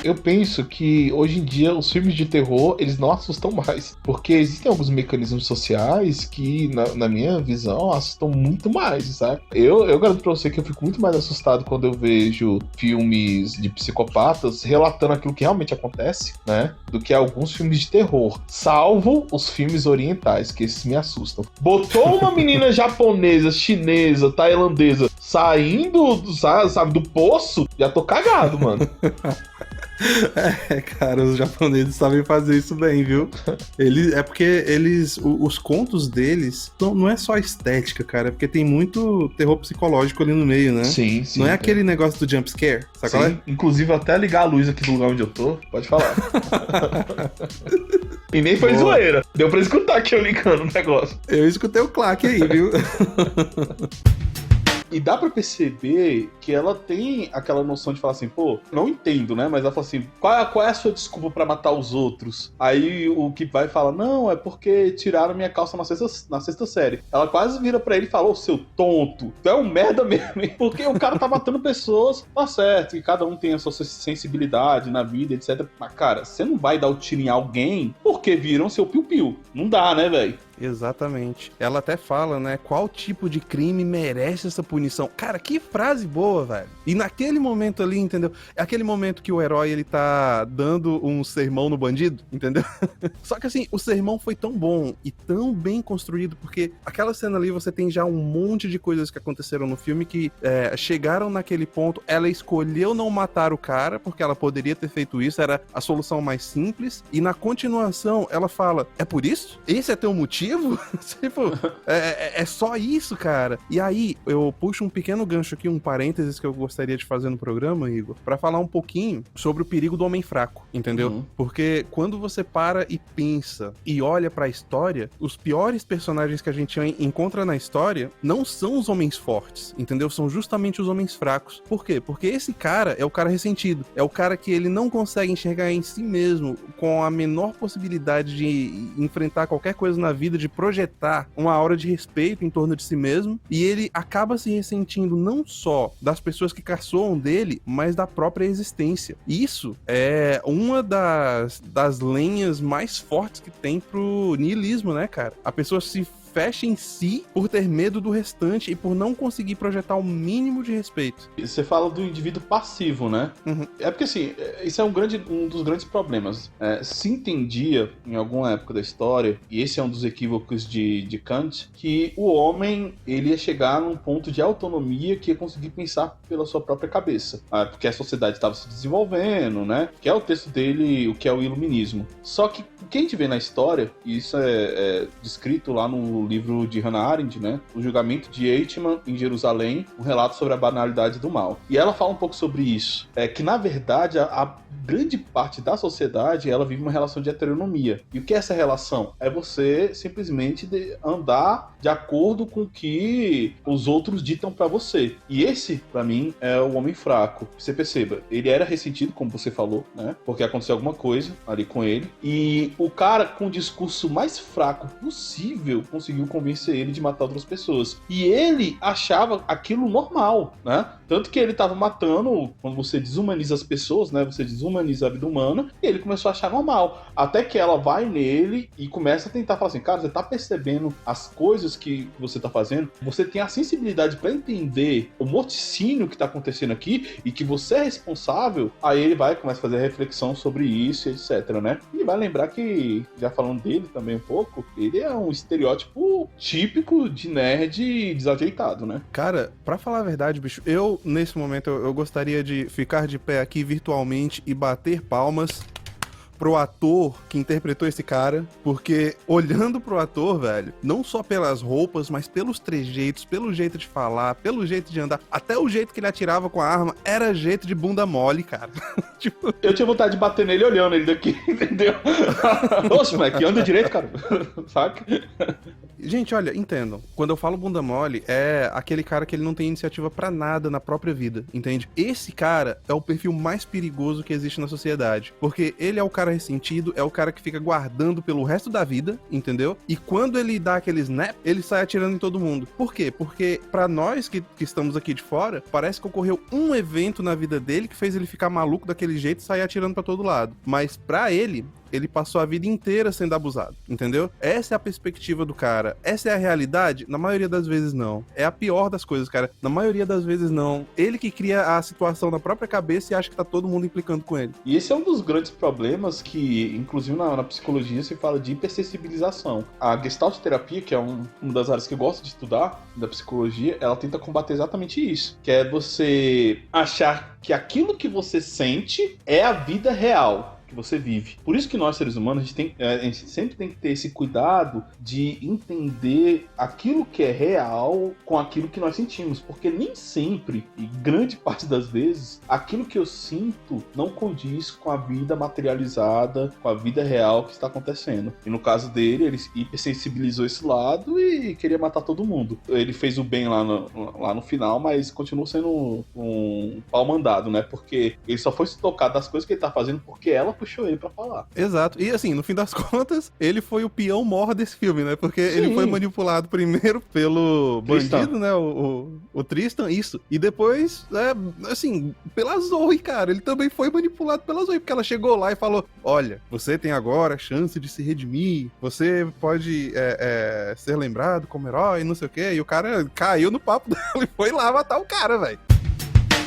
Eu penso que hoje em dia os filmes de terror, eles não assustam mais. Porque existem alguns mecanismos sociais que, na minha visão, assustam muito mais, sabe? Eu garanto pra você que eu fico muito mais assustado quando eu vejo filmes de psicopatas relatando aquilo que realmente acontece, né? Do que alguns filmes de terror. Salvo os filmes orientais, que esses me assustam. Botou uma menina japonesa, chinesa, tailandesa saindo, sabe, do poço, já tô cagado, mano. Cara, os japoneses sabem fazer isso bem, viu? Porque os contos deles não é só estética, cara, é porque tem muito terror psicológico ali no meio, né? Sim. Não é aquele negócio do jump scare, sabe qual é? Inclusive até ligar a luz aqui do lugar onde eu tô, pode falar. E nem foi zoeira, deu pra escutar aqui eu ligando o negócio. Eu escutei o claque aí, viu? E dá pra perceber que ela tem aquela noção de falar assim, pô, não entendo, né? Mas ela fala assim, qual é a sua desculpa pra matar os outros? Aí o que vai falar, não, é porque tiraram minha calça na sexta série. Ela quase vira pra ele e fala, ô, seu tonto, tu é um merda mesmo, hein? Porque o cara tá matando pessoas, tá certo, e cada um tem a sua sensibilidade na vida, etc. Mas, cara, você não vai dar o tiro em alguém porque viram seu piu-piu. Não dá, né, velho? Exatamente. Ela até fala, né, qual tipo de crime merece essa punição. Cara, que frase boa, velho. E naquele momento ali, entendeu? É aquele momento que o herói, ele tá dando um sermão no bandido, entendeu? Só que assim, o sermão foi tão bom e tão bem construído, porque aquela cena ali, você tem já um monte de coisas que aconteceram no filme que chegaram naquele ponto. Ela escolheu não matar o cara, porque ela poderia ter feito isso, era a solução mais simples. E na continuação, ela fala, é por isso? Esse é teu motivo? Tipo, é só isso, cara. E aí, eu puxo um pequeno gancho aqui, um parênteses que eu gostaria de fazer no programa, Igor, pra falar um pouquinho sobre o perigo do homem fraco, entendeu? Uhum. Porque quando você para e pensa e olha pra história, os piores personagens que a gente encontra na história não são os homens fortes, entendeu? São justamente os homens fracos. Por quê? Porque esse cara é o cara ressentido. É o cara que ele não consegue enxergar em si mesmo com a menor possibilidade de enfrentar qualquer coisa na vida vida de projetar uma aura de respeito em torno de si mesmo, e ele acaba se ressentindo não só das pessoas que caçoam dele, mas da própria existência. Isso é uma das lenhas mais fortes que tem pro niilismo, né, cara? A pessoa se fecha em si por ter medo do restante e por não conseguir projetar o mínimo de respeito. Você fala do indivíduo passivo, né? Uhum. É porque, assim, isso é um dos grandes problemas. Se entendia, em alguma época da história, e esse é um dos equívocos de Kant, que o homem, ele ia chegar num ponto de autonomia que ia conseguir pensar pela sua própria cabeça. Porque a sociedade estava se desenvolvendo, né? Que é o texto dele, o que é o iluminismo. Só que o que a gente vê na história, e isso é descrito lá no livro de Hannah Arendt, né? O julgamento de Eichmann em Jerusalém, um relato sobre a banalidade do mal. E ela fala um pouco sobre isso. Que, na verdade, a grande parte da sociedade, ela vive uma relação de heteronomia. E o que é essa relação? É você simplesmente andar de acordo com o que os outros ditam pra você. E esse, pra mim, é o homem fraco. Você perceba, ele era ressentido, como você falou, né? Porque aconteceu alguma coisa ali com ele. E o cara, com o discurso mais fraco possível, conseguiu convencer ele de matar outras pessoas. E ele achava aquilo normal, né? Tanto que ele tava matando, quando você desumaniza as pessoas, né? Você desumaniza a vida humana, e ele começou a achar normal. Até que ela vai nele e começa a tentar falar assim, cara, você tá percebendo as coisas que você tá fazendo? Você tem a sensibilidade pra entender o morticínio que tá acontecendo aqui e que você é responsável? Aí ele vai e começa a fazer reflexão sobre isso, etc, né? E vai lembrar que, já falando dele também um pouco, ele é um estereótipo típico de nerd desajeitado, né? Cara, pra falar a verdade, bicho, nesse momento, eu gostaria de ficar de pé aqui virtualmente e bater palmas pro ator que interpretou esse cara, porque olhando pro ator, velho, não só pelas roupas, mas pelos trejeitos, pelo jeito de falar, pelo jeito de andar, até o jeito que ele atirava com a arma, era jeito de bunda mole, cara. Tipo... Eu tinha vontade de bater nele olhando ele daqui, entendeu? Oxe, moleque, anda direito, cara. Saca? Gente, olha, entendam. Quando eu falo bunda mole, é aquele cara que ele não tem iniciativa pra nada na própria vida, entende? Esse cara é o perfil mais perigoso que existe na sociedade, porque ele é o cara ressentido, é o cara que fica guardando pelo resto da vida, entendeu? E quando ele dá aquele snap, ele sai atirando em todo mundo. Por quê? Porque pra nós que estamos aqui de fora, parece que ocorreu um evento na vida dele que fez ele ficar maluco daquele jeito e sair atirando pra todo lado. Mas pra ele passou a vida inteira sendo abusado, entendeu? Essa é a perspectiva do cara. Essa é a realidade? Na maioria das vezes, não. É a pior das coisas, cara. Na maioria das vezes, não. Ele que cria a situação na própria cabeça e acha que tá todo mundo implicando com ele. E esse é um dos grandes problemas que, inclusive na psicologia, se fala de hipersensibilização. A Gestalt terapia, que é uma das áreas que eu gosto de estudar, da psicologia, ela tenta combater exatamente isso. Que é você achar que aquilo que você sente é a vida real que você vive. Por isso que nós, seres humanos, a gente sempre tem que ter esse cuidado de entender aquilo que é real com aquilo que nós sentimos, porque nem sempre, e grande parte das vezes, aquilo que eu sinto não condiz com a vida materializada, com a vida real que está acontecendo. E no caso dele, ele hipersensibilizou esse lado e queria matar todo mundo. Ele fez o bem lá no final, mas continuou sendo um pau mandado, né? Porque ele só foi se tocar das coisas que ele tá fazendo porque ela puxou ele pra falar. Exato. E assim, no fim das contas, ele foi o peão mor desse filme, né? Porque Sim. ele foi manipulado primeiro pelo Tristan. bandido, né? O Tristan, isso. E depois, assim, pela Zoe, cara. Ele também foi manipulado pela Zoe, porque ela chegou lá e falou, olha, você tem agora a chance de se redimir, você pode ser lembrado como herói, não sei o quê. E o cara caiu no papo dela e foi lá matar o cara, velho.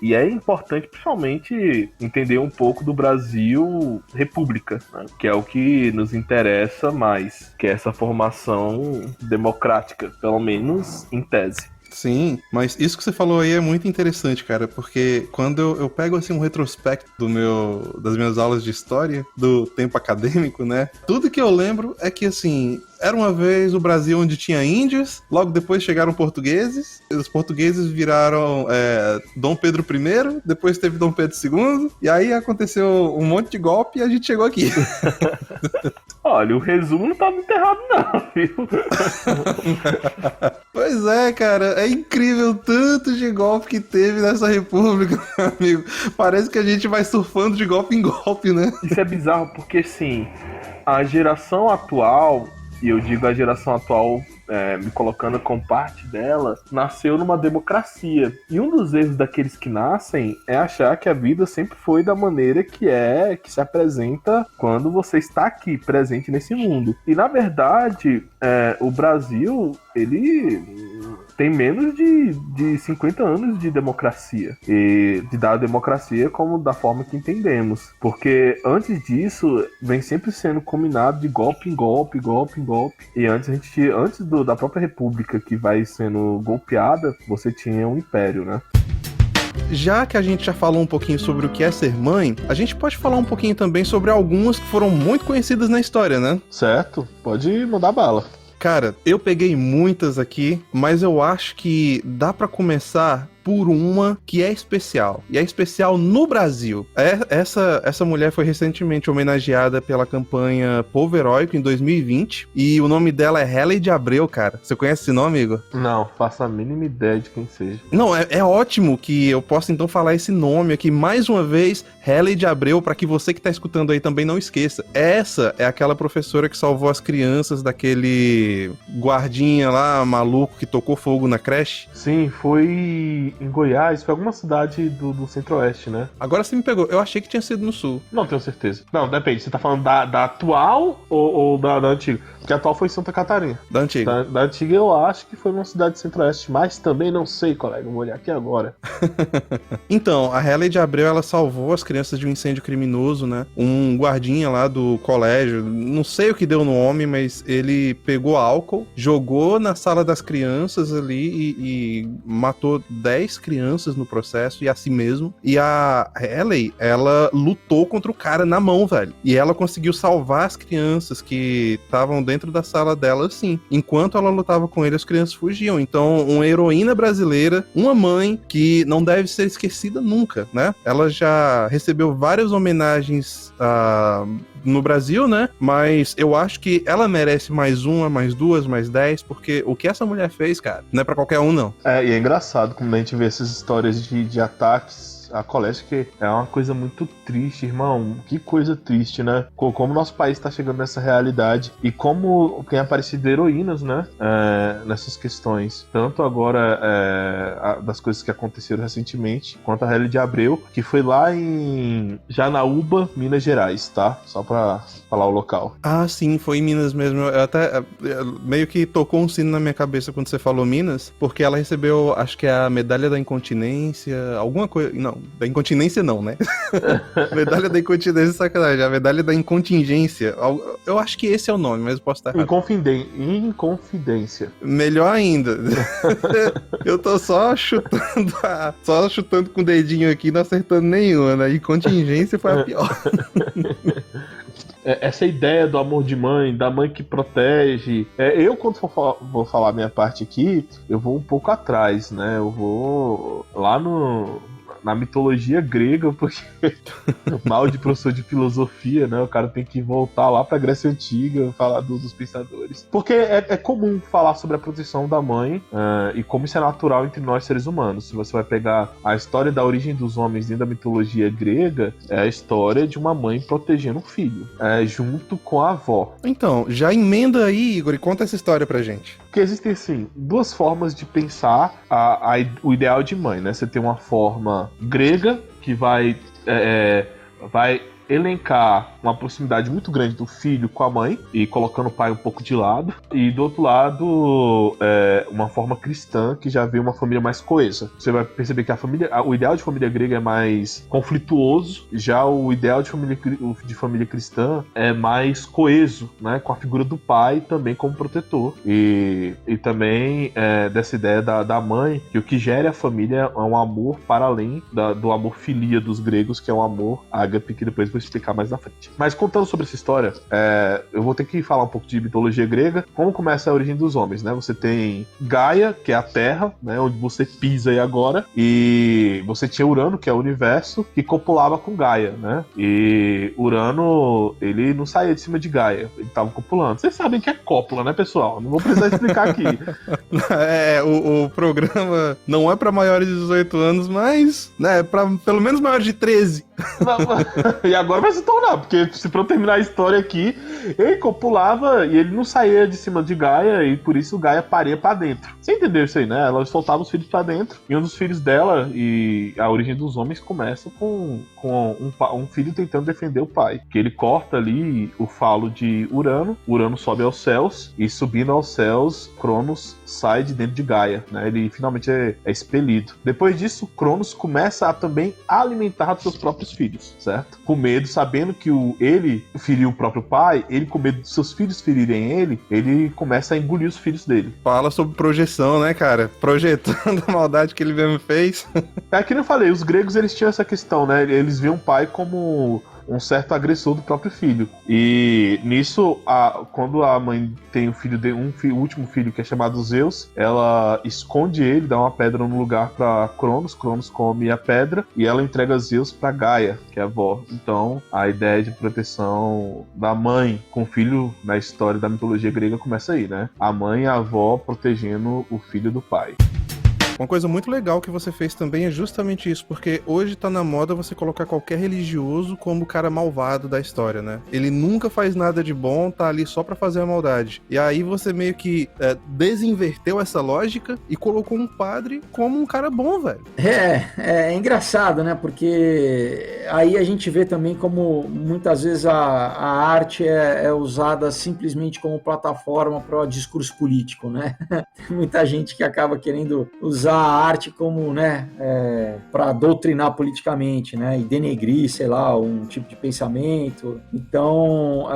E é importante, principalmente, entender um pouco do Brasil República, né? Que é o que nos interessa mais, que é essa formação democrática, pelo menos em tese. Sim, mas isso que você falou aí é muito interessante, cara, porque quando eu pego assim um retrospecto das minhas aulas de história, do tempo acadêmico, né, tudo que eu lembro é que, assim, era uma vez o Brasil onde tinha índios, logo depois chegaram portugueses, os portugueses viraram Dom Pedro I, depois teve Dom Pedro II, e aí aconteceu um monte de golpe e a gente chegou aqui. Olha, o resumo não tá muito errado não, viu? Pois é, cara, é incrível tanto de golpe que teve nessa república, meu amigo. Parece que a gente vai surfando de golpe em golpe, né? Isso é bizarro porque, assim, a geração atual e eu digo a geração atual, me colocando como parte dela, nasceu numa democracia. E um dos erros daqueles que nascem é achar que a vida sempre foi da maneira que se apresenta quando você está aqui, presente nesse mundo. E na verdade, o Brasil, ele tem menos de 50 anos de democracia. E de dar a democracia como da forma que entendemos. Porque antes disso, vem sempre sendo combinado de golpe em golpe, golpe em golpe. E antes da própria república que vai sendo golpeada, você tinha um império, né? Já que a gente já falou um pouquinho sobre o que é ser mãe, a gente pode falar um pouquinho também sobre algumas que foram muito conhecidas na história, né? Certo, pode mandar bala. Cara, eu peguei muitas aqui, mas eu acho que dá pra começar por uma que é especial. E é especial no Brasil. Essa mulher foi recentemente homenageada pela campanha Povo Heróico em 2020. E o nome dela é Halle de Abreu, cara. Você conhece esse nome, Igor? Não, faço a mínima ideia de quem seja. Não, é ótimo que eu possa então falar esse nome aqui mais uma vez, Halle de Abreu, para que você que tá escutando aí também não esqueça. Essa é aquela professora que salvou as crianças daquele guardinha lá, maluco, que tocou fogo na creche. Sim, foi em Goiás, foi alguma cidade do centro-oeste, né? Agora você me pegou, eu achei que tinha sido no sul. Não tenho certeza. Não, depende, você tá falando da atual ou da antiga? Porque a atual foi em Santa Catarina. Da antiga. Da antiga eu acho que foi numa cidade do centro-oeste, mas também não sei, colega, vou olhar aqui agora. Então, a Halle de Abreu, ela salvou as crianças de um incêndio criminoso, né? Um guardinha lá do colégio, não sei o que deu no homem, mas ele pegou álcool, jogou na sala das crianças ali e matou 10 crianças no processo, e assim mesmo. E a Halle, ela lutou contra o cara na mão, velho. E ela conseguiu salvar as crianças que estavam dentro da sala dela, assim. Enquanto ela lutava com ele, as crianças fugiam. Então, uma heroína brasileira, uma mãe que não deve ser esquecida nunca, né? Ela já recebeu várias homenagens no Brasil, né? Mas eu acho que ela merece mais uma, mais duas, mais 10, porque o que essa mulher fez, cara, não é pra qualquer um, não. E é engraçado como a gente vê essas histórias de ataques a colégio, que é uma coisa muito triste, irmão. Que coisa triste, né? Como nosso país tá chegando nessa realidade e como tem aparecido heroínas, né? Nessas questões. Tanto agora das coisas que aconteceram recentemente, quanto a Halle de Abreu, que foi lá em Janaúba, Minas Gerais, tá? Só pra falar o local. Ah, sim, foi em Minas mesmo. Eu até meio que tocou um sino na minha cabeça quando você falou Minas, porque ela recebeu, acho que é a medalha da incontinência, alguma coisa. Não, da incontinência não, né? Medalha da incontinência, sacanagem. A medalha da incontingência. Eu acho que esse é o nome, mas eu posso estar errado. Inconfidência. Melhor ainda. Eu tô só chutando com o dedinho aqui, não acertando nenhuma, né? Incontingência foi a pior. Essa ideia do amor de mãe, da mãe que protege. Eu, quando vou falar a minha parte aqui, eu vou um pouco atrás, né? Eu vou lá na mitologia grega, porque mal de professor de filosofia, né? O cara tem que voltar lá pra Grécia Antiga, falar dos pensadores. Porque é comum falar sobre a proteção da mãe e como isso é natural entre nós seres humanos. Se você vai pegar a história da origem dos homens dentro da mitologia grega, é a história de uma mãe protegendo um filho, junto com a avó. Então, já emenda aí, Igor, e conta essa história pra gente. Porque existem, assim, duas formas de pensar o ideal de mãe, né? Você tem uma forma grega, que vai elencar uma proximidade muito grande do filho com a mãe e colocando o pai um pouco de lado, e do outro lado uma forma cristã que já vê uma família mais coesa. Você vai perceber que o ideal de família grega é mais conflituoso, já o ideal de família cristã é mais coeso, né, com a figura do pai também como protetor, e também dessa ideia da mãe, que o que gera a família é um amor para além do amor filia dos gregos, que é um amor ágape, que depois vou explicar mais na frente. Mas contando sobre essa história, eu vou ter que falar um pouco de mitologia grega. Como começa a origem dos homens, né? Você tem Gaia, que é a Terra, né, onde você pisa aí agora, e você tinha Urano, que é o universo, que copulava com Gaia, né? E Urano, ele não saía de cima de Gaia, ele tava copulando. Vocês sabem que é cópula, né, pessoal? Não vou precisar explicar aqui. O programa não é pra maiores de 18 anos, mas, né, pra pelo menos maiores de 13. E agora vai se tornar, porque se pra eu terminar a história aqui, ele copulava e ele não saía de cima de Gaia, e por isso Gaia paria pra dentro. Você entendeu isso aí, né? Ela soltava os filhos pra dentro, e um dos filhos dela, e a origem dos homens começa com um filho tentando defender o pai. Que ele corta ali o falo de Urano sobe aos céus, e subindo aos céus, Cronos sai de dentro de Gaia, né? Ele finalmente é expelido. Depois disso, Cronos começa a também alimentar seus próprios filhos, certo? Com medo, sabendo que ele feriu o próprio pai, ele com medo de seus filhos ferirem ele começa a engolir os filhos dele. Fala sobre projeção, né, cara? Projetando a maldade que ele mesmo fez. É que nem eu falei, os gregos eles tinham essa questão, né? Eles viam o pai como um certo agressor do próprio filho. E nisso, quando a mãe tem o último filho que é chamado Zeus, ela esconde ele, dá uma pedra no lugar pra Cronos come a pedra e ela entrega Zeus pra Gaia, que é a avó. Então, a ideia de proteção da mãe com o filho na história da mitologia grega começa aí, né? A mãe e a avó protegendo o filho do pai. Uma coisa muito legal que você fez também é justamente isso, porque hoje tá na moda você colocar qualquer religioso como o cara malvado da história, né? Ele nunca faz nada de bom, tá ali só pra fazer a maldade. E aí você meio que desinverteu essa lógica e colocou um padre como um cara bom, velho. É engraçado, né? Porque aí a gente vê também como muitas vezes a arte é usada simplesmente como plataforma para o discurso político, né? Tem muita gente que acaba querendo usar a arte como, né, para doutrinar politicamente, né, e denegrir, sei lá, um tipo de pensamento. Então,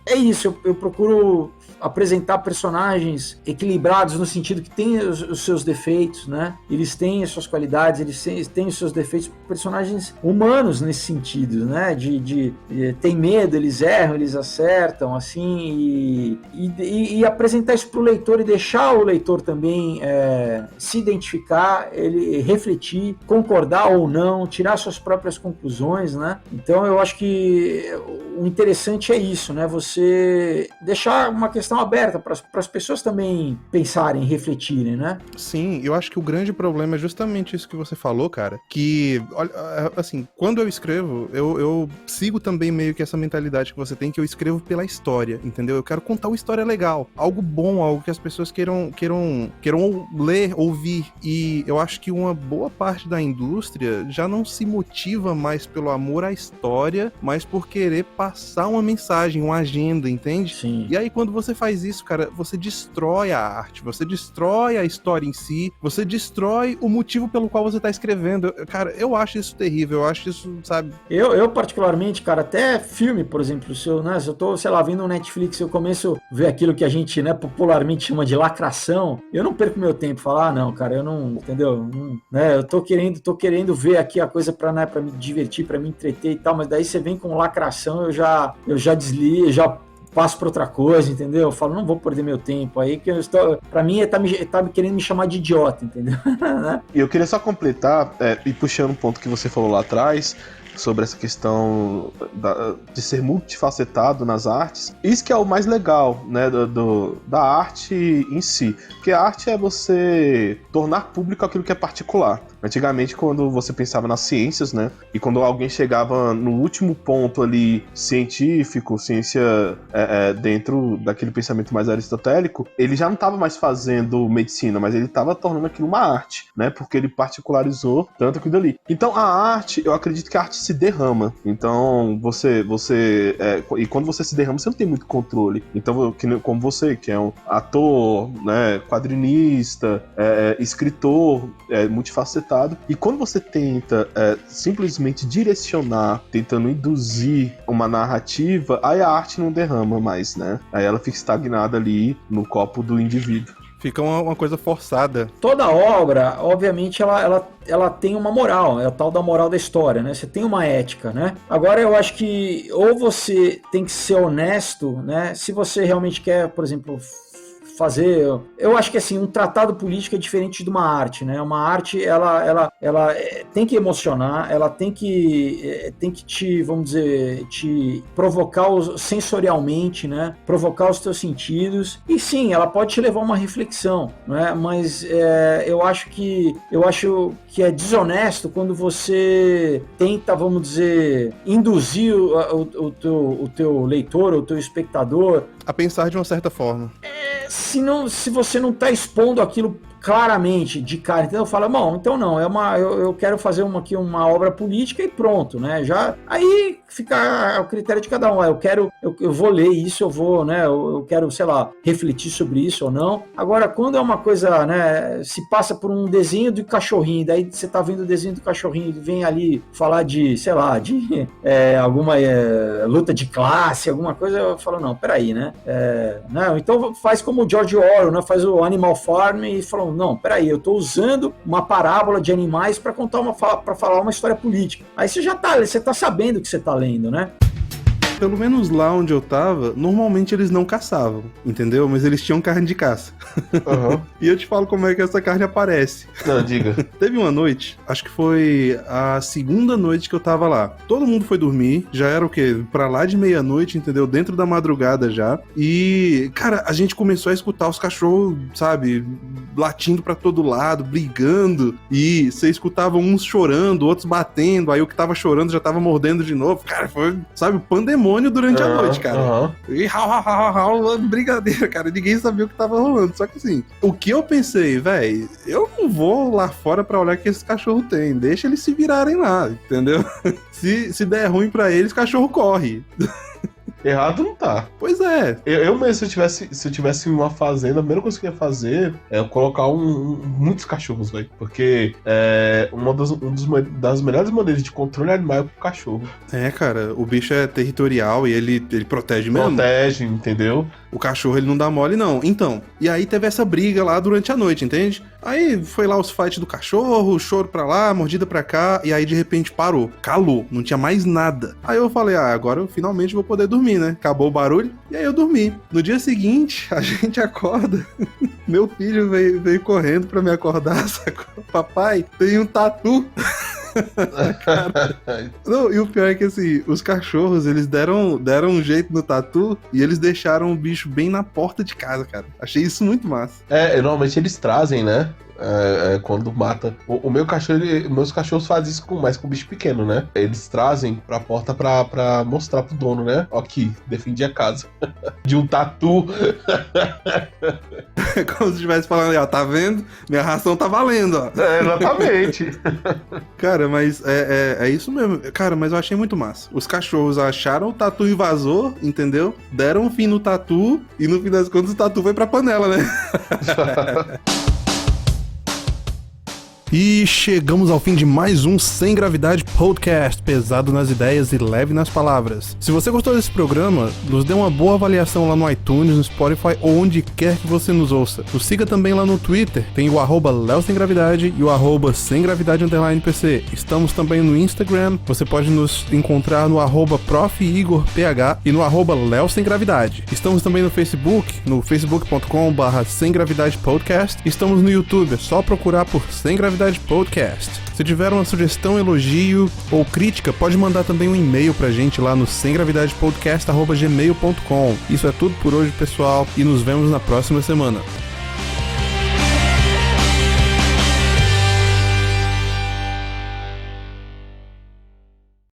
é isso, eu procuro apresentar personagens equilibrados no sentido que têm os seus defeitos, né, eles têm as suas qualidades, eles têm os seus defeitos, personagens humanos nesse sentido, né, de tem medo, eles erram, eles acertam, assim, e apresentar isso para o leitor e deixar o leitor também se identificar, ele refletir, concordar ou não, tirar suas próprias conclusões, né? Então eu acho que o interessante é isso, né? Você deixar uma questão aberta para as pessoas também pensarem, refletirem, né? Sim, eu acho que o grande problema é justamente isso que você falou, cara, que, olha, assim, quando eu escrevo, eu sigo também meio que essa mentalidade que você tem, que eu escrevo pela história, entendeu? Eu quero contar uma história legal, algo bom, algo que as pessoas queiram ler, ouvir, e eu acho que uma boa parte da indústria já não se motiva mais pelo amor à história, mas por querer passar uma mensagem, uma agenda, entende? Sim. E aí quando você faz isso, cara, você destrói a arte, você destrói a história em si, você destrói o motivo pelo qual você tá escrevendo. Cara, eu acho isso terrível, eu acho isso, sabe? Eu particularmente, cara, até filme, por exemplo, se eu tô, sei lá, vendo um Netflix, eu começo a ver aquilo que a gente, né, popularmente chama de lacração, eu não perco meu tempo, falar, não, cara, eu não, entendeu? Né, eu tô querendo ver aqui a coisa pra me divertir, pra me entreter e tal, mas daí você vem com lacração, eu já desligo, já passo pra outra coisa, entendeu? Eu falo, não vou perder meu tempo aí, que pra mim tá querendo me chamar de idiota, entendeu? E eu queria só completar, e puxando um ponto que você falou lá atrás, sobre essa questão de ser multifacetado nas artes. Isso que é o mais legal, né, da arte em si. Porque a arte é você tornar público aquilo que é particular. Antigamente, quando você pensava nas ciências, né, e quando alguém chegava no último ponto ali científico, ciência dentro daquele pensamento mais aristotélico, ele já não estava mais fazendo medicina, mas ele estava tornando aquilo uma arte, né, porque ele particularizou tanto aquilo ali. Então, a arte, eu acredito que a arte se derrama. Então, e quando você se derrama, você não tem muito controle. Então, como você, que é um ator, né, quadrinista, escritor, multifacetado, e quando você tenta simplesmente direcionar, tentando induzir uma narrativa, aí a arte não derrama mais, né? Aí ela fica estagnada ali no copo do indivíduo. Fica uma coisa forçada. Toda obra, obviamente, ela tem uma moral, é a tal da moral da história, né? Você tem uma ética, né? Agora, eu acho que ou você tem que ser honesto, né? Se você realmente quer, por exemplo, fazer... Eu acho que assim, um tratado político é diferente de uma arte, né? Uma arte, ela tem que emocionar, ela tem que te, vamos dizer, te provocar sensorialmente, né? Provocar os teus sentidos. E sim, ela pode te levar a uma reflexão, né? Mas eu acho que é desonesto quando você tenta, vamos dizer, induzir o teu leitor, o teu espectador a pensar de uma certa forma. Se você não está expondo aquilo claramente de cara, então eu falo, bom, então não, eu quero fazer aqui uma obra política e pronto, né? Já aí fica ao critério de cada um. Eu vou ler isso, eu vou, né? Eu quero, sei lá, refletir sobre isso ou não. Agora, quando é uma coisa, né? Se passa por um desenho do cachorrinho, daí você tá vendo o desenho do cachorrinho e vem ali falar de, sei lá, de alguma luta de classe, alguma coisa, eu falo, não, peraí, né? Não, então faz como o George Orwell, né? Faz o Animal Farm e falou, não, peraí, eu tô usando uma parábola de animais para falar uma história política. Aí você tá sabendo o que você tá lendo, né? Pelo menos lá onde eu tava, normalmente eles não caçavam, entendeu? Mas eles tinham carne de caça. Uhum. E eu te falo como é que essa carne aparece. Não, diga. Teve uma noite, acho que foi a segunda noite que eu tava lá. Todo mundo foi dormir, já era o quê? Pra lá de meia-noite, entendeu? Dentro da madrugada já. E, cara, a gente começou a escutar os cachorros, sabe? Latindo pra todo lado, brigando. E você escutava uns chorando, outros batendo. Aí o que tava chorando já tava mordendo de novo. Cara, foi, sabe, o pandemônio durante a noite, cara. E brigadeira, cara. Ninguém sabia o que tava rolando. Só que assim, o que eu pensei, velho, eu não vou lá fora pra olhar o que esse cachorro tem. Deixa eles se virarem lá, entendeu? Se der ruim pra eles, o cachorro corre. Errado não tá. Pois é. Eu mesmo, se eu tivesse uma fazenda, a primeira coisa que eu ia fazer é colocar muitos cachorros, velho. Porque uma das melhores maneiras de controle animal é com o cachorro. Cara, o bicho é territorial e ele protege mesmo. Protege, entendeu? O cachorro, ele não dá mole, não. Então, e aí teve essa briga lá durante a noite, entende? Aí foi lá os fights do cachorro, choro pra lá, mordida pra cá, e aí de repente parou. Calou, não tinha mais nada. Aí eu falei, agora eu finalmente vou poder dormir, né? Acabou o barulho, e aí eu dormi. No dia seguinte, a gente acorda. Meu filho veio correndo pra me acordar, sacou? Papai, tem um tatu. Não, e o pior é que assim, os cachorros, eles deram um jeito no tatu e eles deixaram o bicho bem na porta de casa, cara. Achei isso muito massa. Normalmente eles trazem, né? Quando mata. Meus cachorros fazem isso mais com bicho pequeno, né? Eles trazem pra porta pra mostrar pro dono, né? Ó, aqui, defendi a casa. De um tatu. Como se estivesse falando, ó, tá vendo? Minha ração tá valendo, ó. Exatamente. Cara, mas é isso mesmo. Cara, mas eu achei muito massa. Os cachorros acharam o tatu invasor, entendeu? Deram um fim no tatu e no fim das contas o tatu foi pra panela, né? E chegamos ao fim de mais um Sem Gravidade Podcast, pesado nas ideias e leve nas palavras. Se você gostou desse programa, nos dê uma boa avaliação lá no iTunes, no Spotify ou onde quer que você nos ouça. Nos siga também lá no Twitter, tem o @LeoSemGravidade e o @SemGravidade_PC. Estamos também no Instagram, você pode nos encontrar no @ProfIgorPH e no @LeoSemGravidade. Estamos também no Facebook, no facebook.com/SemGravidadePodcast. Estamos no YouTube, é só procurar por Sem Gravidade Podcast. Se tiver uma sugestão, elogio ou crítica, pode mandar também um e-mail pra gente lá no semgravidadepodcast@gmail.com. Isso é tudo por hoje, pessoal, e nos vemos na próxima semana.